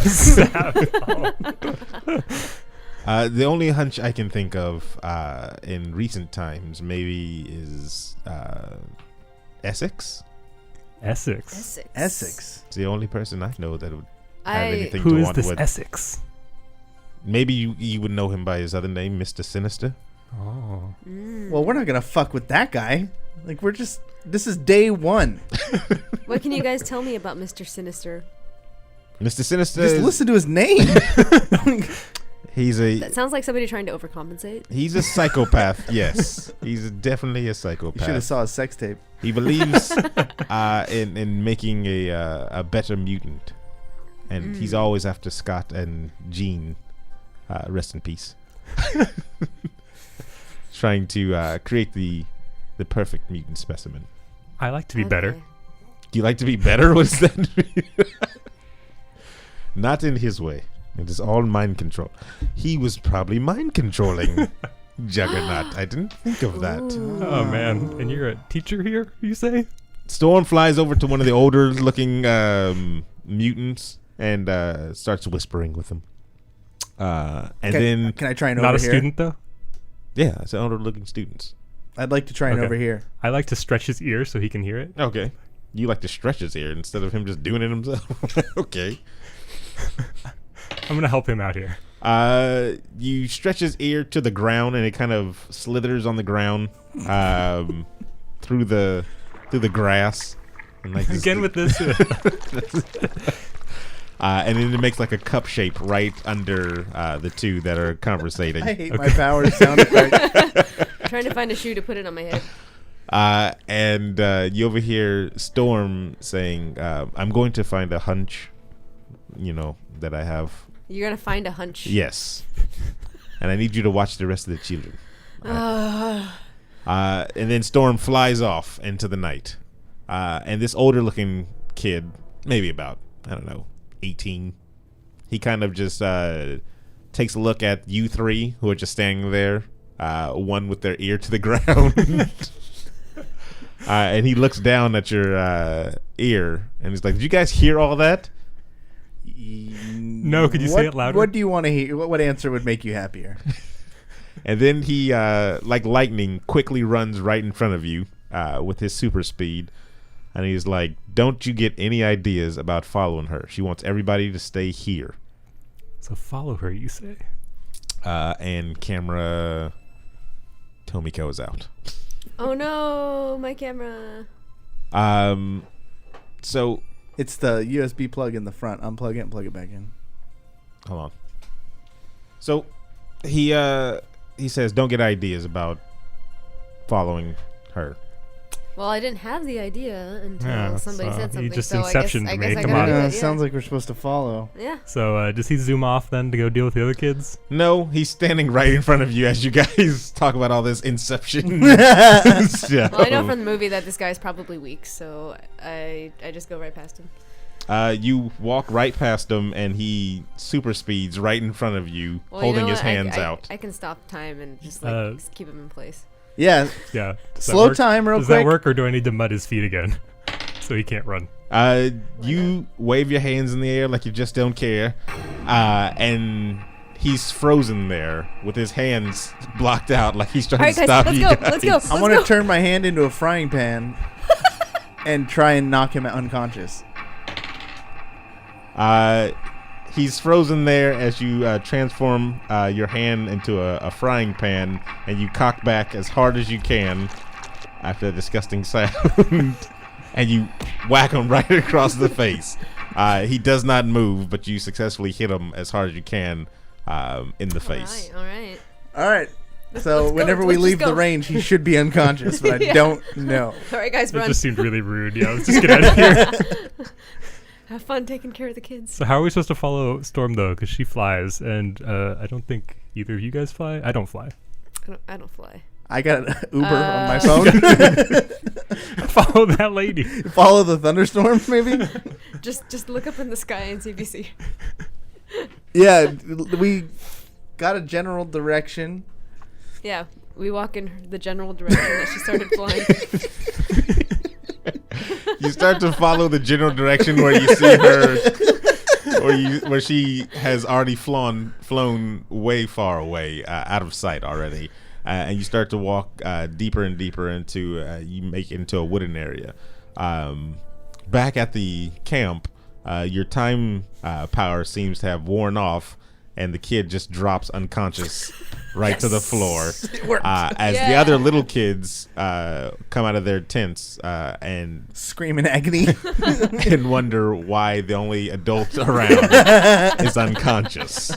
The only hunch I can think of in recent times maybe is Essex. Essex. Essex. It's the only person I know that would have I anything Who to is want this with. Essex? Maybe you would know him by his other name, Mr. Sinister. Oh. Well, we're not gonna fuck with that guy. Like, we're just. This is day one. What can you guys tell me about Mr. Sinister? Mr. Sinister Just is- listen to his name. he's That sounds like somebody trying to overcompensate. He's a psychopath, yes. He's definitely a You should have psychopath. saw his sex tape. He believes in making a better mutant. And he's always after Scott and Jean. Rest in peace. Trying to create the perfect mutant specimen. I like to be better. Okay. Do you like to be better? What's that? Not in his way. It is all mind control. He was probably mind controlling Juggernaut. I didn't think of that. Oh man! And you're a teacher here, you say? Storm flies over to one of the older looking mutants and starts whispering with him. And then, Can I try and Not a overhear? student though. yeah, it's older looking students. I'd like to try and Okay. overhear. I like to stretch his ear so he can hear it. Okay. You like to stretch his ear instead of him just doing it himself. Okay. I'm gonna help him out here. You stretch his ear to the ground and it kind of slithers on the ground. through the grass. And like Again with this. and then it makes like a cup shape right under the two that are conversating. I hate my powers sound effect. Trying to find a shoe to put it on my head. And you overhear Storm saying, I'm going to find a hunch, that I have. You're gonna find a hunch. Yes. And I need you to watch the rest of the children. And then Storm flies off into the night. And this older looking kid, maybe about, 18, he kind of just takes a look at you three who are just standing there, one with their ear to the ground. And he looks down at your ear and he's like, did you guys hear all that? No, could you say it louder? What do you want to hear? What answer would make you happier? And then he, like lightning, quickly runs right in front of you with his super speed. And he's like, don't you get any ideas about following her. She wants everybody to stay here. So follow her, you say? And camera Tomiko is out. Oh no, my camera. So It's the USB plug in the front. Unplug it and plug it back in. hold on. So he says, don't get ideas about following her. Well, I didn't have the idea until somebody so said you something. just so inceptioned I me. guess I Come gotta on. do it, yeah. Sounds like we're supposed to follow. Yeah. So does he zoom off then to go deal with the other kids? No, he's standing right in front of you as you guys talk about all this Inception. Well, I know from the movie that this guy's probably weak, so I just go right past him. You walk right past him, and he super speeds right in front of you, Well, holding you know his what? hands I out. I can stop time and just just keep him in place. Yeah. Yeah. Does that Slow work? time real Does quick. that work, or do I need to mud his feet again so he can't run? You wave your hands in the air like you just don't care, and he's frozen there with his hands blocked out like he's trying All right, to guys, stop let's you go. guys. Let's go. I want to turn my hand into a frying pan and try and knock him unconscious. He's frozen there as you transform your hand into a frying pan, and you cock back as hard as you can after a disgusting sound, and you whack him right across the face. He does not move, but you successfully hit him as hard as you can in the face. All right. All right. So let's go. whenever we Let's leave just the go. range, he should be unconscious, but I Yeah. don't know. All right, guys, It run. just seemed really rude. Yeah, let's just get out of here. Have fun taking care of the kids. So how are we supposed to follow Storm though? Because she flies, and I don't think either of you guys fly. I don't fly. I don't fly. I got an Uber on my phone. Follow that lady. Follow the thunderstorm, maybe? Just look up in the sky and see if you see. Yeah, we got a general direction. Yeah, we walk in the general direction that she started flying. You start to follow the general direction where you see her, where she has already flown way far away, out of sight already, and you start to walk deeper and deeper into. You make it into a wooden area. Back at the camp, your time power seems to have worn off, and the kid just drops unconscious right to the floor. As the Yeah. other little kids come out of their tents and Scream in agony. and wonder why the only adult around is unconscious.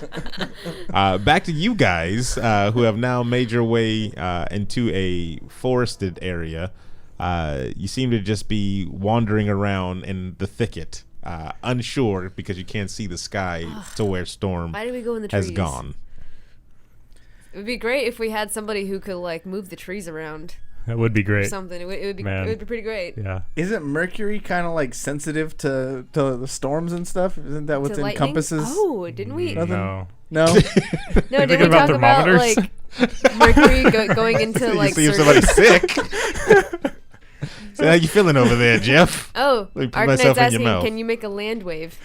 Back to you guys, who have now made your way into a forested area. You seem to just be wandering around in the thicket, unsure because you can't see the sky to where Storm Why did we go in the has trees? gone. It would be great if we had somebody who could like move the trees around That would be or great. something. It would be Man. it would be pretty great. Yeah. Isn't Mercury kind of like sensitive to the storms and stuff? Isn't that what To lightning? encompasses? Oh, didn't we? Nothing? No. No? No, Thinking didn't we about talk about thermometers? like Mercury going into You like see if certain- somebody's sick. So how you feeling over there, Jeff? Oh, Let me put Aryn's myself in your asking, mouth. can you make a land wave?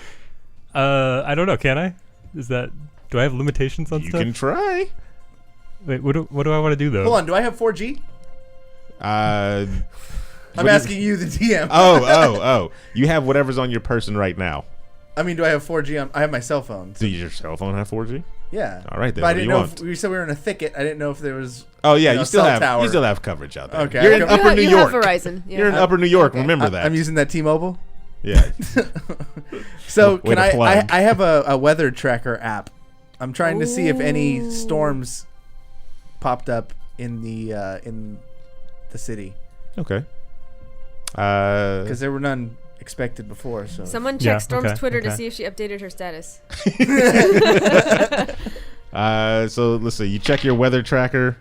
I don't know. Can I? Is that? Do I have limitations on You stuff? can try. Wait, what do I want to do though? Hold on, do I have 4G? I'm asking you, the DM. Oh. You have whatever's on your person right now. I mean, do I have 4G on? I have my cell phone. So Does your cell phone have 4G? yeah. All right, then. But I What do didn't you know want? if we said we were in a thicket. I didn't know if there was. Oh yeah, know, you still cell have tower. coverage out there. Okay. You're in You Upper New you York. have Verizon. Yeah. You're in Upper New York. Okay. Remember that. I'm using that T-Mobile. Yeah. So Way can to I plug. I have a weather tracker app. I'm trying to see if any Ooh. storms popped up in the city Okay. because there were none expected before. So Someone check Yeah, Storm's okay, Twitter to okay. see if she updated her status. So let's see. You check your weather tracker,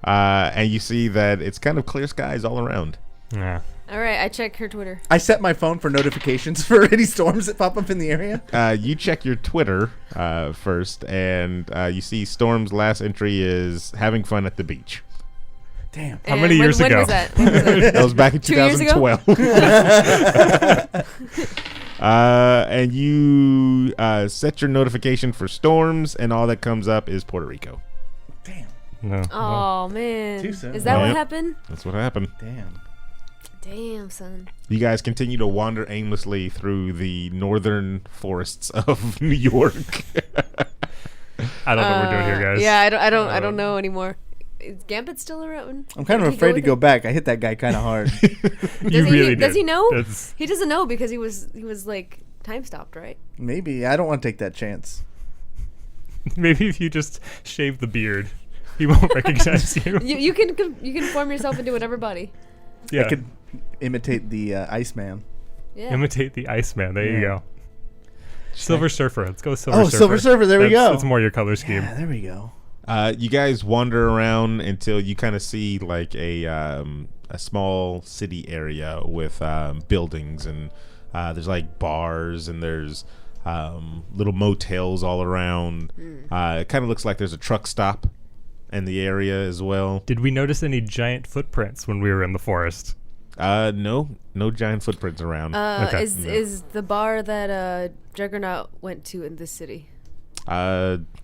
and you see that it's kind of clear skies all around. Yeah. All right, I check her Twitter. I set my phone for notifications for any storms that pop up in the area. You check your Twitter first, and you see Storm's last entry is having fun at the beach. Damn. How many years when ago? Was that? When was that? That was back in 2 years ago? 2012. And you set your notification for storms, and all that comes up is Puerto Rico. Damn. No. Oh man, Too soon. is that what Yep. happened? That's what happened. Damn. Damn, son. You guys continue to wander aimlessly through the northern forests of New York. I don't know what we're doing here, guys. Yeah, I don't know anymore. Is Gambit still around? I'm kind of Did he afraid to with go it? back. I hit that guy kind of hard. You really Does did. he know? That's- He doesn't know because he was like time stopped, right? Maybe I don't want to take that chance. Maybe if you just shave the beard, he won't recognize you. You can form yourself into whatever body. Yeah. I could imitate the Iceman. Yeah. Imitate the Iceman. There you Yeah. go. Silver Surfer. Let's go Silver Oh, Surfer. Silver Surfer, there we That's- go. That's more your color scheme. Yeah, there we go. You guys wander around until you kind of see like a small city area with buildings, and there's like bars, and there's little motels all around. It kind of looks like there's a truck stop in the area as well. Did we notice any giant footprints when we were in the forest? No giant footprints around. Okay. Is the bar that Juggernaut went to in this city?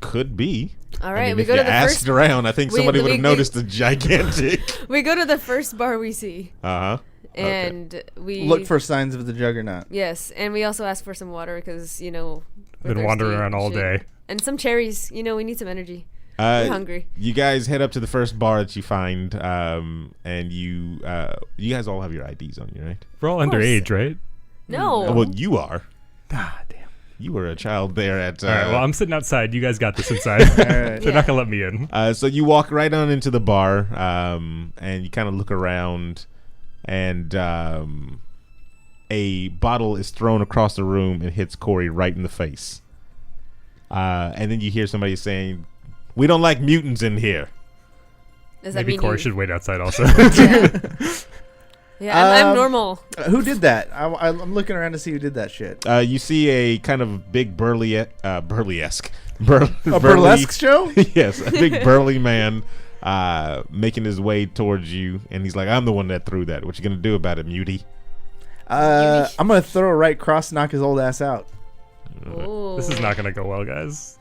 Could be. All I right, mean, we if go you to the asked first. around, I think we- somebody would we- have noticed the gigantic. We go to the first bar we see, Uh huh. and we Look for signs of the Juggernaut. Yes, and we also ask for some water because we're Been wandering thirsty around and all shit. day. And some cherries. We need some energy. We're hungry. You guys head up to the first bar that you find, and you guys all have your IDs on you, right? We're all Of course. underage, right? No. Well, you are. Ah, damn. You were a child there at. All right. Well, I'm sitting outside. You guys got this inside. All right. They're Yeah. not gonna let me in. So you walk right on into the bar, and you kind of look around, and a bottle is thrown across the room and hits Cory right in the face. And then you hear somebody saying, "We don't like mutants in here." Does that Maybe mean Cory you? should wait outside also. Yeah, I'm Um, normal. Who did that? I'm looking around to see who did that shit. You see a kind of big burlesque. A burlesque show? Yes, a big burly man making his way towards you, and he's like, "I'm the one that threw that. What you gonna do about it, mutie?" I'm gonna throw a right cross, knock his old ass out. Ooh. This is not gonna go well, guys.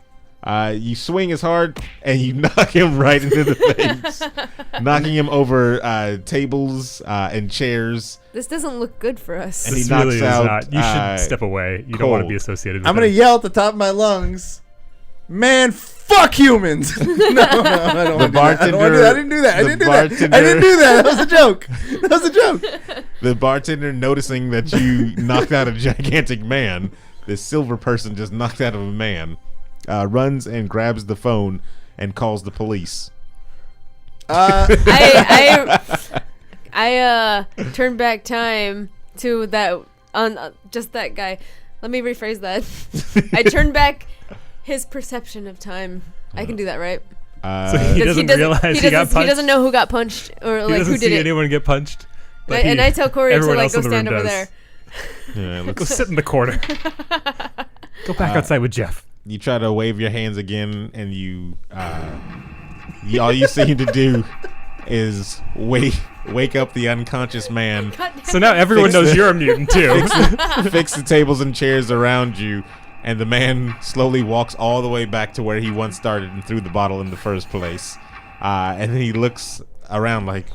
You swing as hard, and you knock him right into the face, knocking him over tables and chairs. This doesn't look good for us. And he This really knocks is out, not. You should step away. You don't want to Cold. be associated with I'm gonna him. yell at the top of my lungs, "Man, fuck humans!" no, I don't wanna do that. I don't wanna do that. I didn't do that. I the didn't do that. I bartender- didn't do that. That was a joke. That was a joke. The bartender, noticing that you knocked out a gigantic man, this silver person just knocked out of a man, runs and grabs the phone and calls the police. I turn back time to that just that guy. Let me rephrase that. I turn back his perception of time. I can do that, right? So he doesn't realize he got punched. He doesn't know who got punched or He like doesn't who did see it. anyone get punched. but And he- I tell Cory to everyone like else go in the room stand over does. there. Yeah, Go looks, sit in the corner. Go back outside with Jeff. you try to wave your hands again, and you all you seem to do is wake up the unconscious man, So now everyone Fix knows the- you're a mutant too. fix the tables and chairs around you, and the man slowly walks all the way back to where he once started and threw the bottle in the first place. And then he looks around like,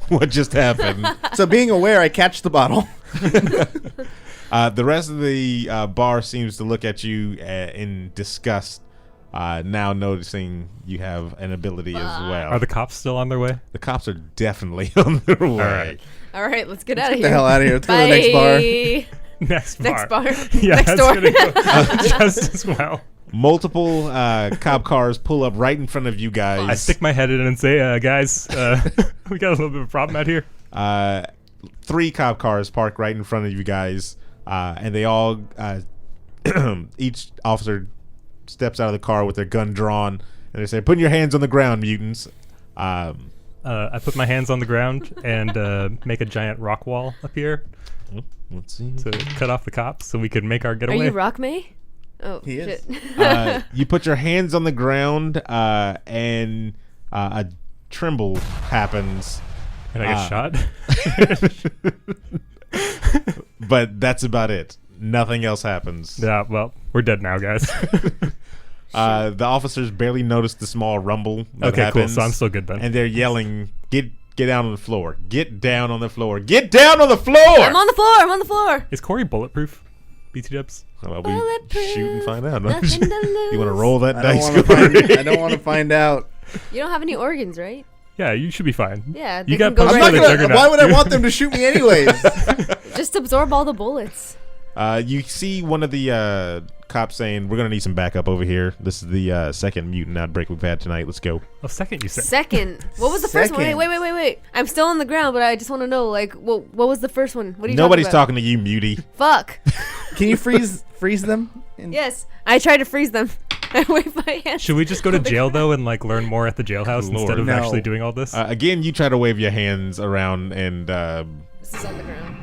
what just happened? So being aware, I catch the bottle. The rest of the bar seems to look at you in disgust, now noticing you have an ability as well. Are the cops still on their way? The cops are definitely on their way. All right, let's get out of Get here. the hell out of here. Let's go to the next bar. Next bar. Next bar. Yeah, Next that's door. gonna go just as well. Multiple cop cars pull up right in front of you guys. I stick my head in and say, guys, we got a little bit of a problem out here. 3 cop cars park right in front of you guys, and they all, each officer steps out of the car with their gun drawn, and they say, "Put your hands on the ground, mutants." I put my hands on the ground and make a giant rock wall appear Let's see. to cut off the cops so we could make our Are getaway. you Rock May? Oh, He is. shit. You put your hands on the ground, and a tremble happens. And I get shot? But that's about it. Nothing else happens. Yeah, well, we're dead now, guys. The officers barely notice the small rumble that Okay, cool. happens. So I'm still good then. And they're yelling, get down on the floor. Get down on the floor. Get down on the floor! I'm on the floor. I'm on the floor. Is Cory bulletproof? BT dubs? How about we Bulletproof, shoot and find out? nothing to You want to lose. roll that I don't dice? want to Corey? I don't want to find out. You don't have any organs, right? Yeah, you should be fine. Yeah, You they got can go punched I'm by not the gonna, Juggernaut. why would I want them to shoot me anyways? Just absorb all the bullets. You see one of the cops saying, "We're gonna need some backup over here. This is the second mutant outbreak we've had tonight. Let's go." Oh, second, you said. Second. What was the first one? Second. Wait. I'm still on the ground, but I just want to know, like, what was the first one? What are you Nobody's talking talking to you, mutie. about? Fuck. Can you freeze them? Yes, I tried to freeze them. I wave my hands. Should we just go to jail, though, and, like, learn more at the jailhouse Lord. instead of No. actually doing all this? Again, you try to wave your hands around, and This is on the ground.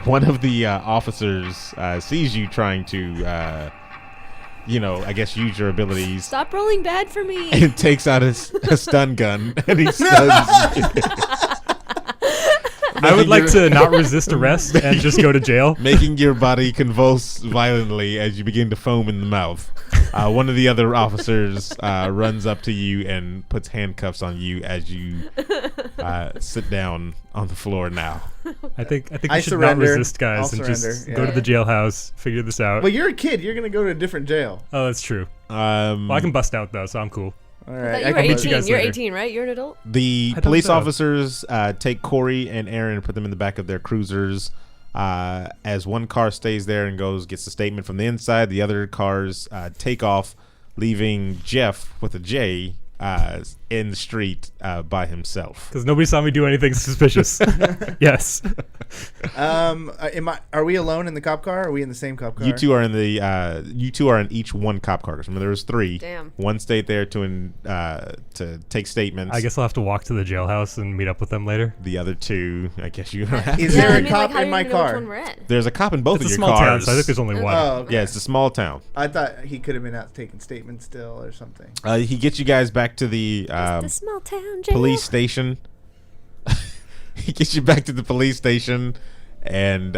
one of the officers sees you trying to, I guess use your abilities, Stop rolling bad for me. and takes out a stun gun, and he stuns you. I would like to not resist arrest and just go to jail. Making your body convulse violently as you begin to foam in the mouth. One of the other officers runs up to you and puts handcuffs on you as you sit down on the floor now. I think we I should surrender. not resist, guys, I'll and just surrender, go to yeah. the jailhouse, figure this out. Well, you're a kid. You're gonna go to a different jail. Oh, that's true. Um, Well, I can bust out, though, so I'm cool. All I right. thought you I were can meet you 18. guys You're later. 18, right? You're an adult? The I thought police so. officers take Cory and Aryn and put them in the back of their cruisers. As one car stays there and gets a statement from the inside, the other cars take off, leaving Jeff with a J in the street by himself. Because nobody saw me do anything suspicious. Yes. Are we alone in the cop car? Or are we in the same cop car? You two are in each one cop car. Remember, there was 3. Damn. One stayed there to take statements. I guess I'll have to walk to the jailhouse and meet up with them later. the other 2, I guess you. Is Yeah, there I a mean, cop like, how in are my you gonna know which car? one we're at? There's a cop in both It's a of your small cars. town, so I think there's only one. Oh, okay. Yeah, it's a small town. I thought he could have been out taking statements still or something. He gets you guys back to the The small town jail. police station. He gets you back to the police station and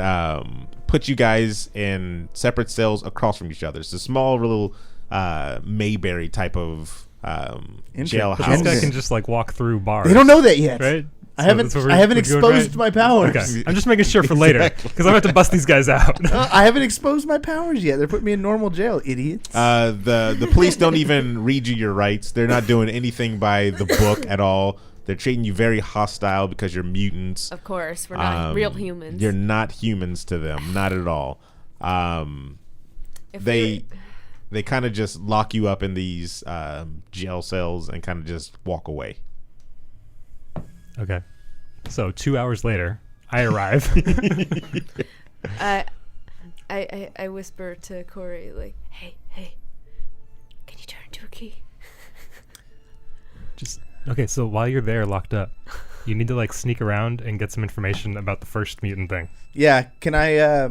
put you guys in separate cells across from each other. It's a small little Mayberry type of jailhouse. But this guy can just, like, walk through bars. They don't know that yet. Right? I So haven't. that's what we're I haven't doing, exposed right? my powers. Okay. I'm just making sure for later. Exactly. Because I'm going to have to bust these guys out. I haven't exposed my powers yet. They're putting me in normal jail, idiots. The police don't even read you your rights. They're not doing anything by the book at all. They're treating you very hostile because you're mutants. Of course, we're not real humans. You're not humans to them, not at all. If They kind of just lock you up in these jail cells and kind of just walk away. Okay. So 2 hours later, I arrive. I whisper to Cory, like, hey, can you turn into a key? Okay, so while you're there locked up, you need to, like, sneak around and get some information about the first mutant thing. Yeah. Can I?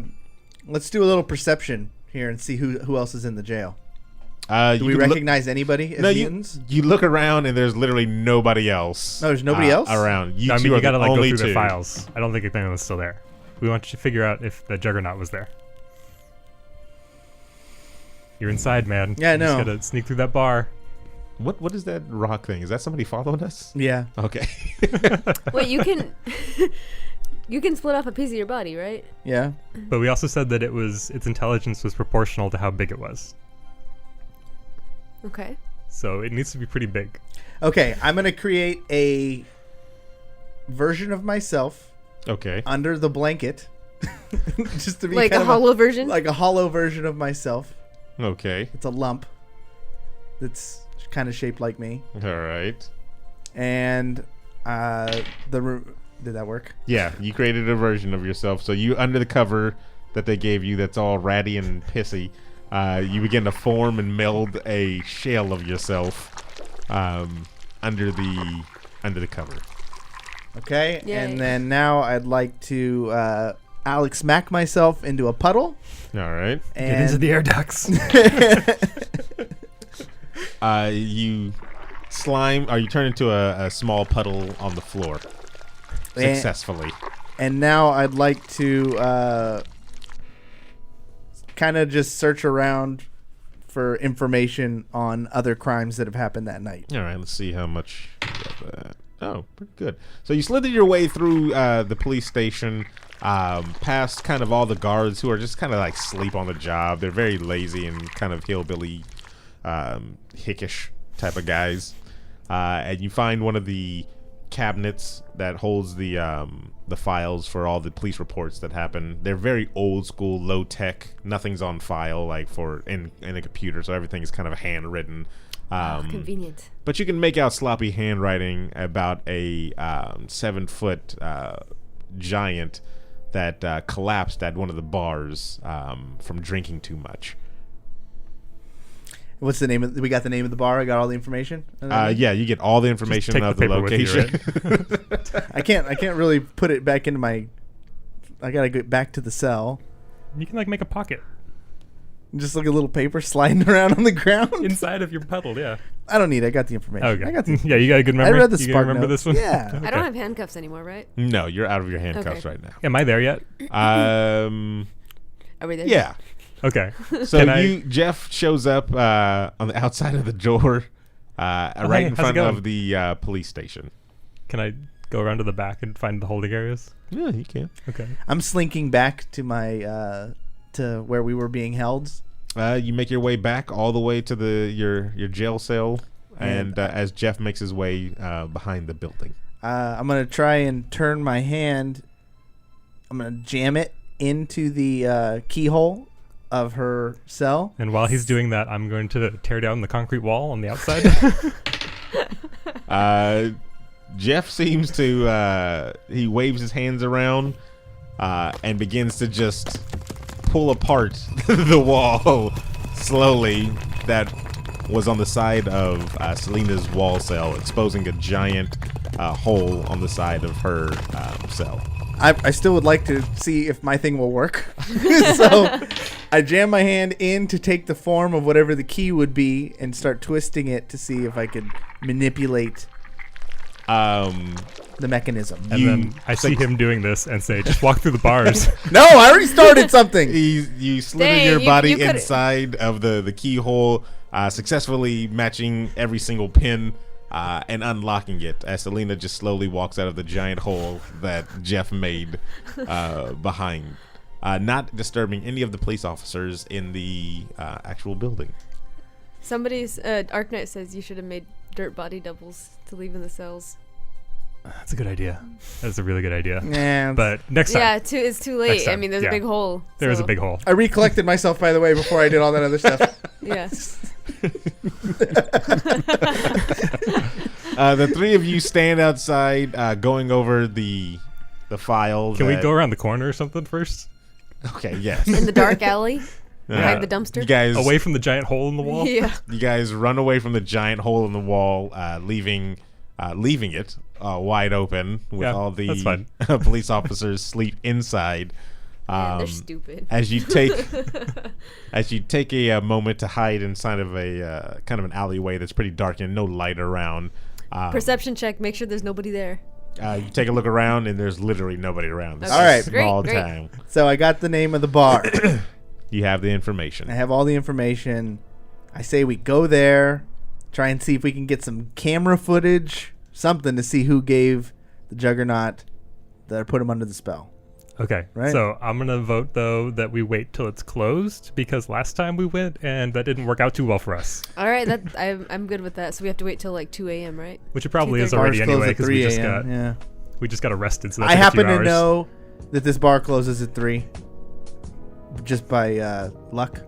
Let's do a little perception here and see who else is in the jail. Do we recognize anybody as mutants? You look around and there's literally nobody else. No, there's nobody else? around. You I two mean, are you gotta, the like, go only through two. the files. I don't think anyone's still there. We want you to figure out if the Juggernaut was there. You're inside, man. Yeah, I You just know. gotta sneak through that bar. What is that rock thing? Is that somebody following us? Yeah. Okay. Wait, you can You can split off a piece of your body, right? Yeah. But we also said that its intelligence was proportional to how big it was. Okay. So it needs to be pretty big. Okay, I'm going to create a version of myself Okay. under the blanket. Just to be Like kind a of hollow version? Like a hollow version of myself. Okay. It's a lump that's kind of shaped like me. All right. And did that work? Yeah, you created a version of yourself. So you, under the cover that they gave you that's all ratty and pissy, you begin to form and meld a shell of yourself under the cover. Okay, Yay. and then now I'd like to Alex smack myself into a puddle. All right. And Get into the air ducts. You slime, or you turn into a small puddle on the floor successfully. And now I'd like to kind of just search around for information on other crimes that have happened that night. All right, let's see how much you got that. Oh, pretty good. So you slither your way through the police station, past kind of all the guards who are just kind of like sleep on the job. They're very lazy and kind of hillbilly, hickish type of guys. And you find one of the cabinets that holds the files for all the police reports that happen. They're very old school, low tech. Nothing's on file like in a computer, so everything is kind of handwritten. Convenient. But you can make out sloppy handwriting about a 7-foot giant that collapsed at one of the bars from drinking too much. What's the name of? We got the name of the bar. I got all the information. Yeah, you get all the information take of the the paper with you, location. I can't really put it back into my. I gotta get back to the cell. You can like make a pocket Just like a little paper sliding around on the ground. inside of your puddle. Yeah. I don't need it. I got the information. Okay. I got the. Yeah, you got a good memory. I read the you Spark remember notes. this one? Yeah. I don't have handcuffs anymore, right? No, you're out of your handcuffs Okay. right now. Am I there yet? Are we there? Yeah. Okay. So Can Jeff shows up on the outside of the door, right hey, in how's it front going? of the police station. Can I go around to the back and find the holding areas? Yeah, you can. Okay. I'm slinking back to my to where we were being held. You make your way back all the way to your jail cell, and as Jeff makes his way behind the building. I'm gonna try and turn my hand. I'm gonna jam it into the keyhole of her cell. And while he's doing that, I'm going to tear down the concrete wall on the outside. Jeff seems to he waves his hands around and begins to just pull apart the wall slowly that was on the side of Selena's wall cell, exposing a giant hole on the side of her cell. I still would like to see if my thing will work. So I jam my hand in to take the form of whatever the key would be and start twisting it to see if I could manipulate the mechanism. And then I see him doing this and say, just walk through the bars. No, I already started something. You slither Dang, your body you could've- inside of the keyhole, successfully matching every single pin and unlocking it as Selena just slowly walks out of the giant hole that Jeff made behind, not disturbing any of the police officers in the actual building. Somebody's Arknight says you should have made dirt body doubles to leave in the cells. That's a good idea. That's a really good idea. Yeah, But next time. Yeah, it's too late. Next I time, mean, there's yeah. a big hole. There is a so- big hole. I recollected myself, by the way, before I did all that other stuff. Yeah. The three of you stand outside, going over the file. Can we that- go around the corner or something first? Okay, yes. In the dark alley Yeah. behind the dumpster. You guys Away from the giant hole in the wall? Yeah. You guys run away from the giant hole in the wall, leaving it wide open with Yeah, all that's the fine. police officers sleep inside. Yeah, they're stupid. As you take a moment to hide inside of a kind of an alleyway that's pretty dark and no light around. Perception check. Make sure there's nobody there. You take a look around and there's literally nobody around. This Okay. is All a right. small Great. town. So I got the name of the bar. You have the information. I have all the information. I say we go there, try and see if we can get some camera footage, something to see who gave the Juggernaut that I put him under the spell. Okay, Right. so I'm gonna vote though that we wait till it's closed because last time we went and that didn't work out too well for us. All right, I'm good with that. So we have to wait till like 2 a.m., right? Which it probably is 2:30. already Bars close anyway at because 3 we just a.m., got yeah. we just got arrested. So that's I like a few happen to hours. know that this bar closes at 3, just by luck.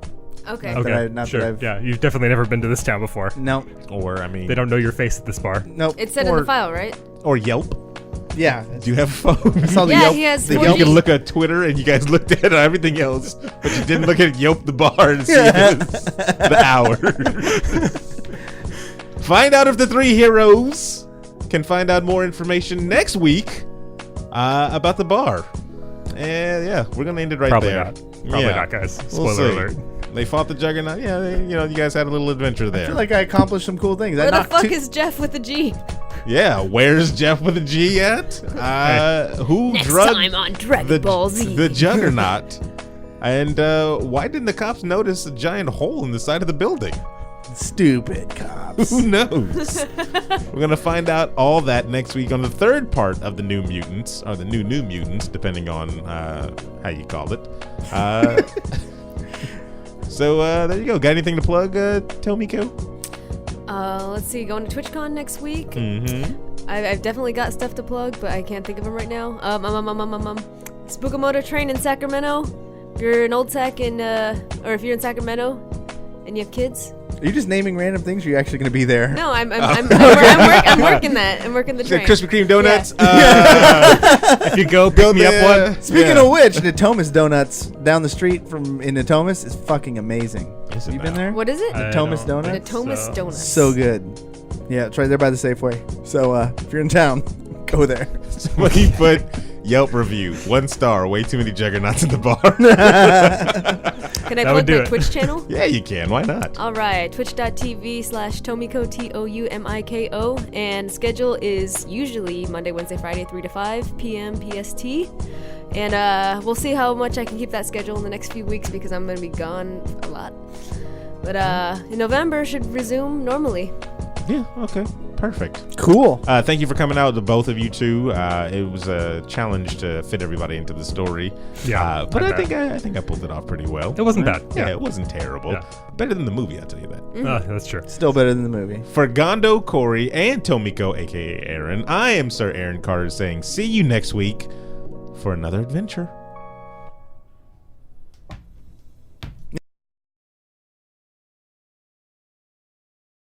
Okay. Not that Okay, I- not that sure. I've- Yeah, you've definitely never been to this town before. No, Or, I mean, They don't know your face at this bar. nope. It's said in Or- the file, right? or Yelp. Yeah, Do you have a phone? I saw the Yeah, Yelp. he has the 40 You Yelp. can look at Twitter, and you guys looked at everything else, but you didn't look at Yelp the bar to see the hour. Find out if the 3 heroes can find out more information next week about the bar. And yeah, we're gonna end it right Probably there. not. Probably Yeah. not, guys. We'll Spoiler see. alert. They fought the Juggernaut. Yeah, you guys had a little adventure there. I feel like I accomplished some cool things. I Where the knocked fuck two- is Jeff with the G? Yeah, where's Jeff with a G at? Who drugged on Dragon Ball Z. the Juggernaut? And why didn't the cops notice a giant hole in the side of the building? Stupid cops. Who knows? We're gonna find out all that next week on the 3rd part of the New Mutants, or the New Mutants, depending on how you call it. So there you go. Got anything to plug, Tomiko? Let's see. Going to TwitchCon next week. Mm-hmm. I've definitely got stuff to plug, but I can't think of them right now. Spookamoto Train in Sacramento. If you're an old Sac or if you're in Sacramento and you have kids. Are you just naming random things? Or are you actually going to be there? No, I'm working that. I'm working the train. Krispy Kreme donuts. If you go, pick me up one. Speaking of which, Natomas Donuts down the street in Natomas is fucking amazing. Is it You been now? there? What is it? I Natomas don't Donuts? think Natomas so. Donuts. So good. Yeah, it's right there by the Safeway. So if you're in town, go there. Somebody put Yelp review 1 star. Way too many Juggernauts in the bar. Can I That would plug do my it. Twitch channel? Yeah, you can. Why not? All right, twitch.tv/Tomiko, Toumiko, and schedule is usually Monday, Wednesday, Friday, 3 to 5 p.m. PST. And we'll see how much I can keep that schedule in the next few weeks because I'm going to be gone a lot. But in November, should resume normally. Yeah. Okay. Perfect. Cool. Thank you for coming out, to both of you two. It was a challenge to fit everybody into the story. Yeah, but not I bad. think I pulled it off pretty well. It wasn't Right? bad. Yeah, Yeah. it wasn't terrible. Yeah. Better than the movie, I'll tell you that. That's true. Still better than the movie. For Gondo, Cory, and Tomiko, aka Aryn, I am Sir Aaron Carter saying see you next week for another adventure.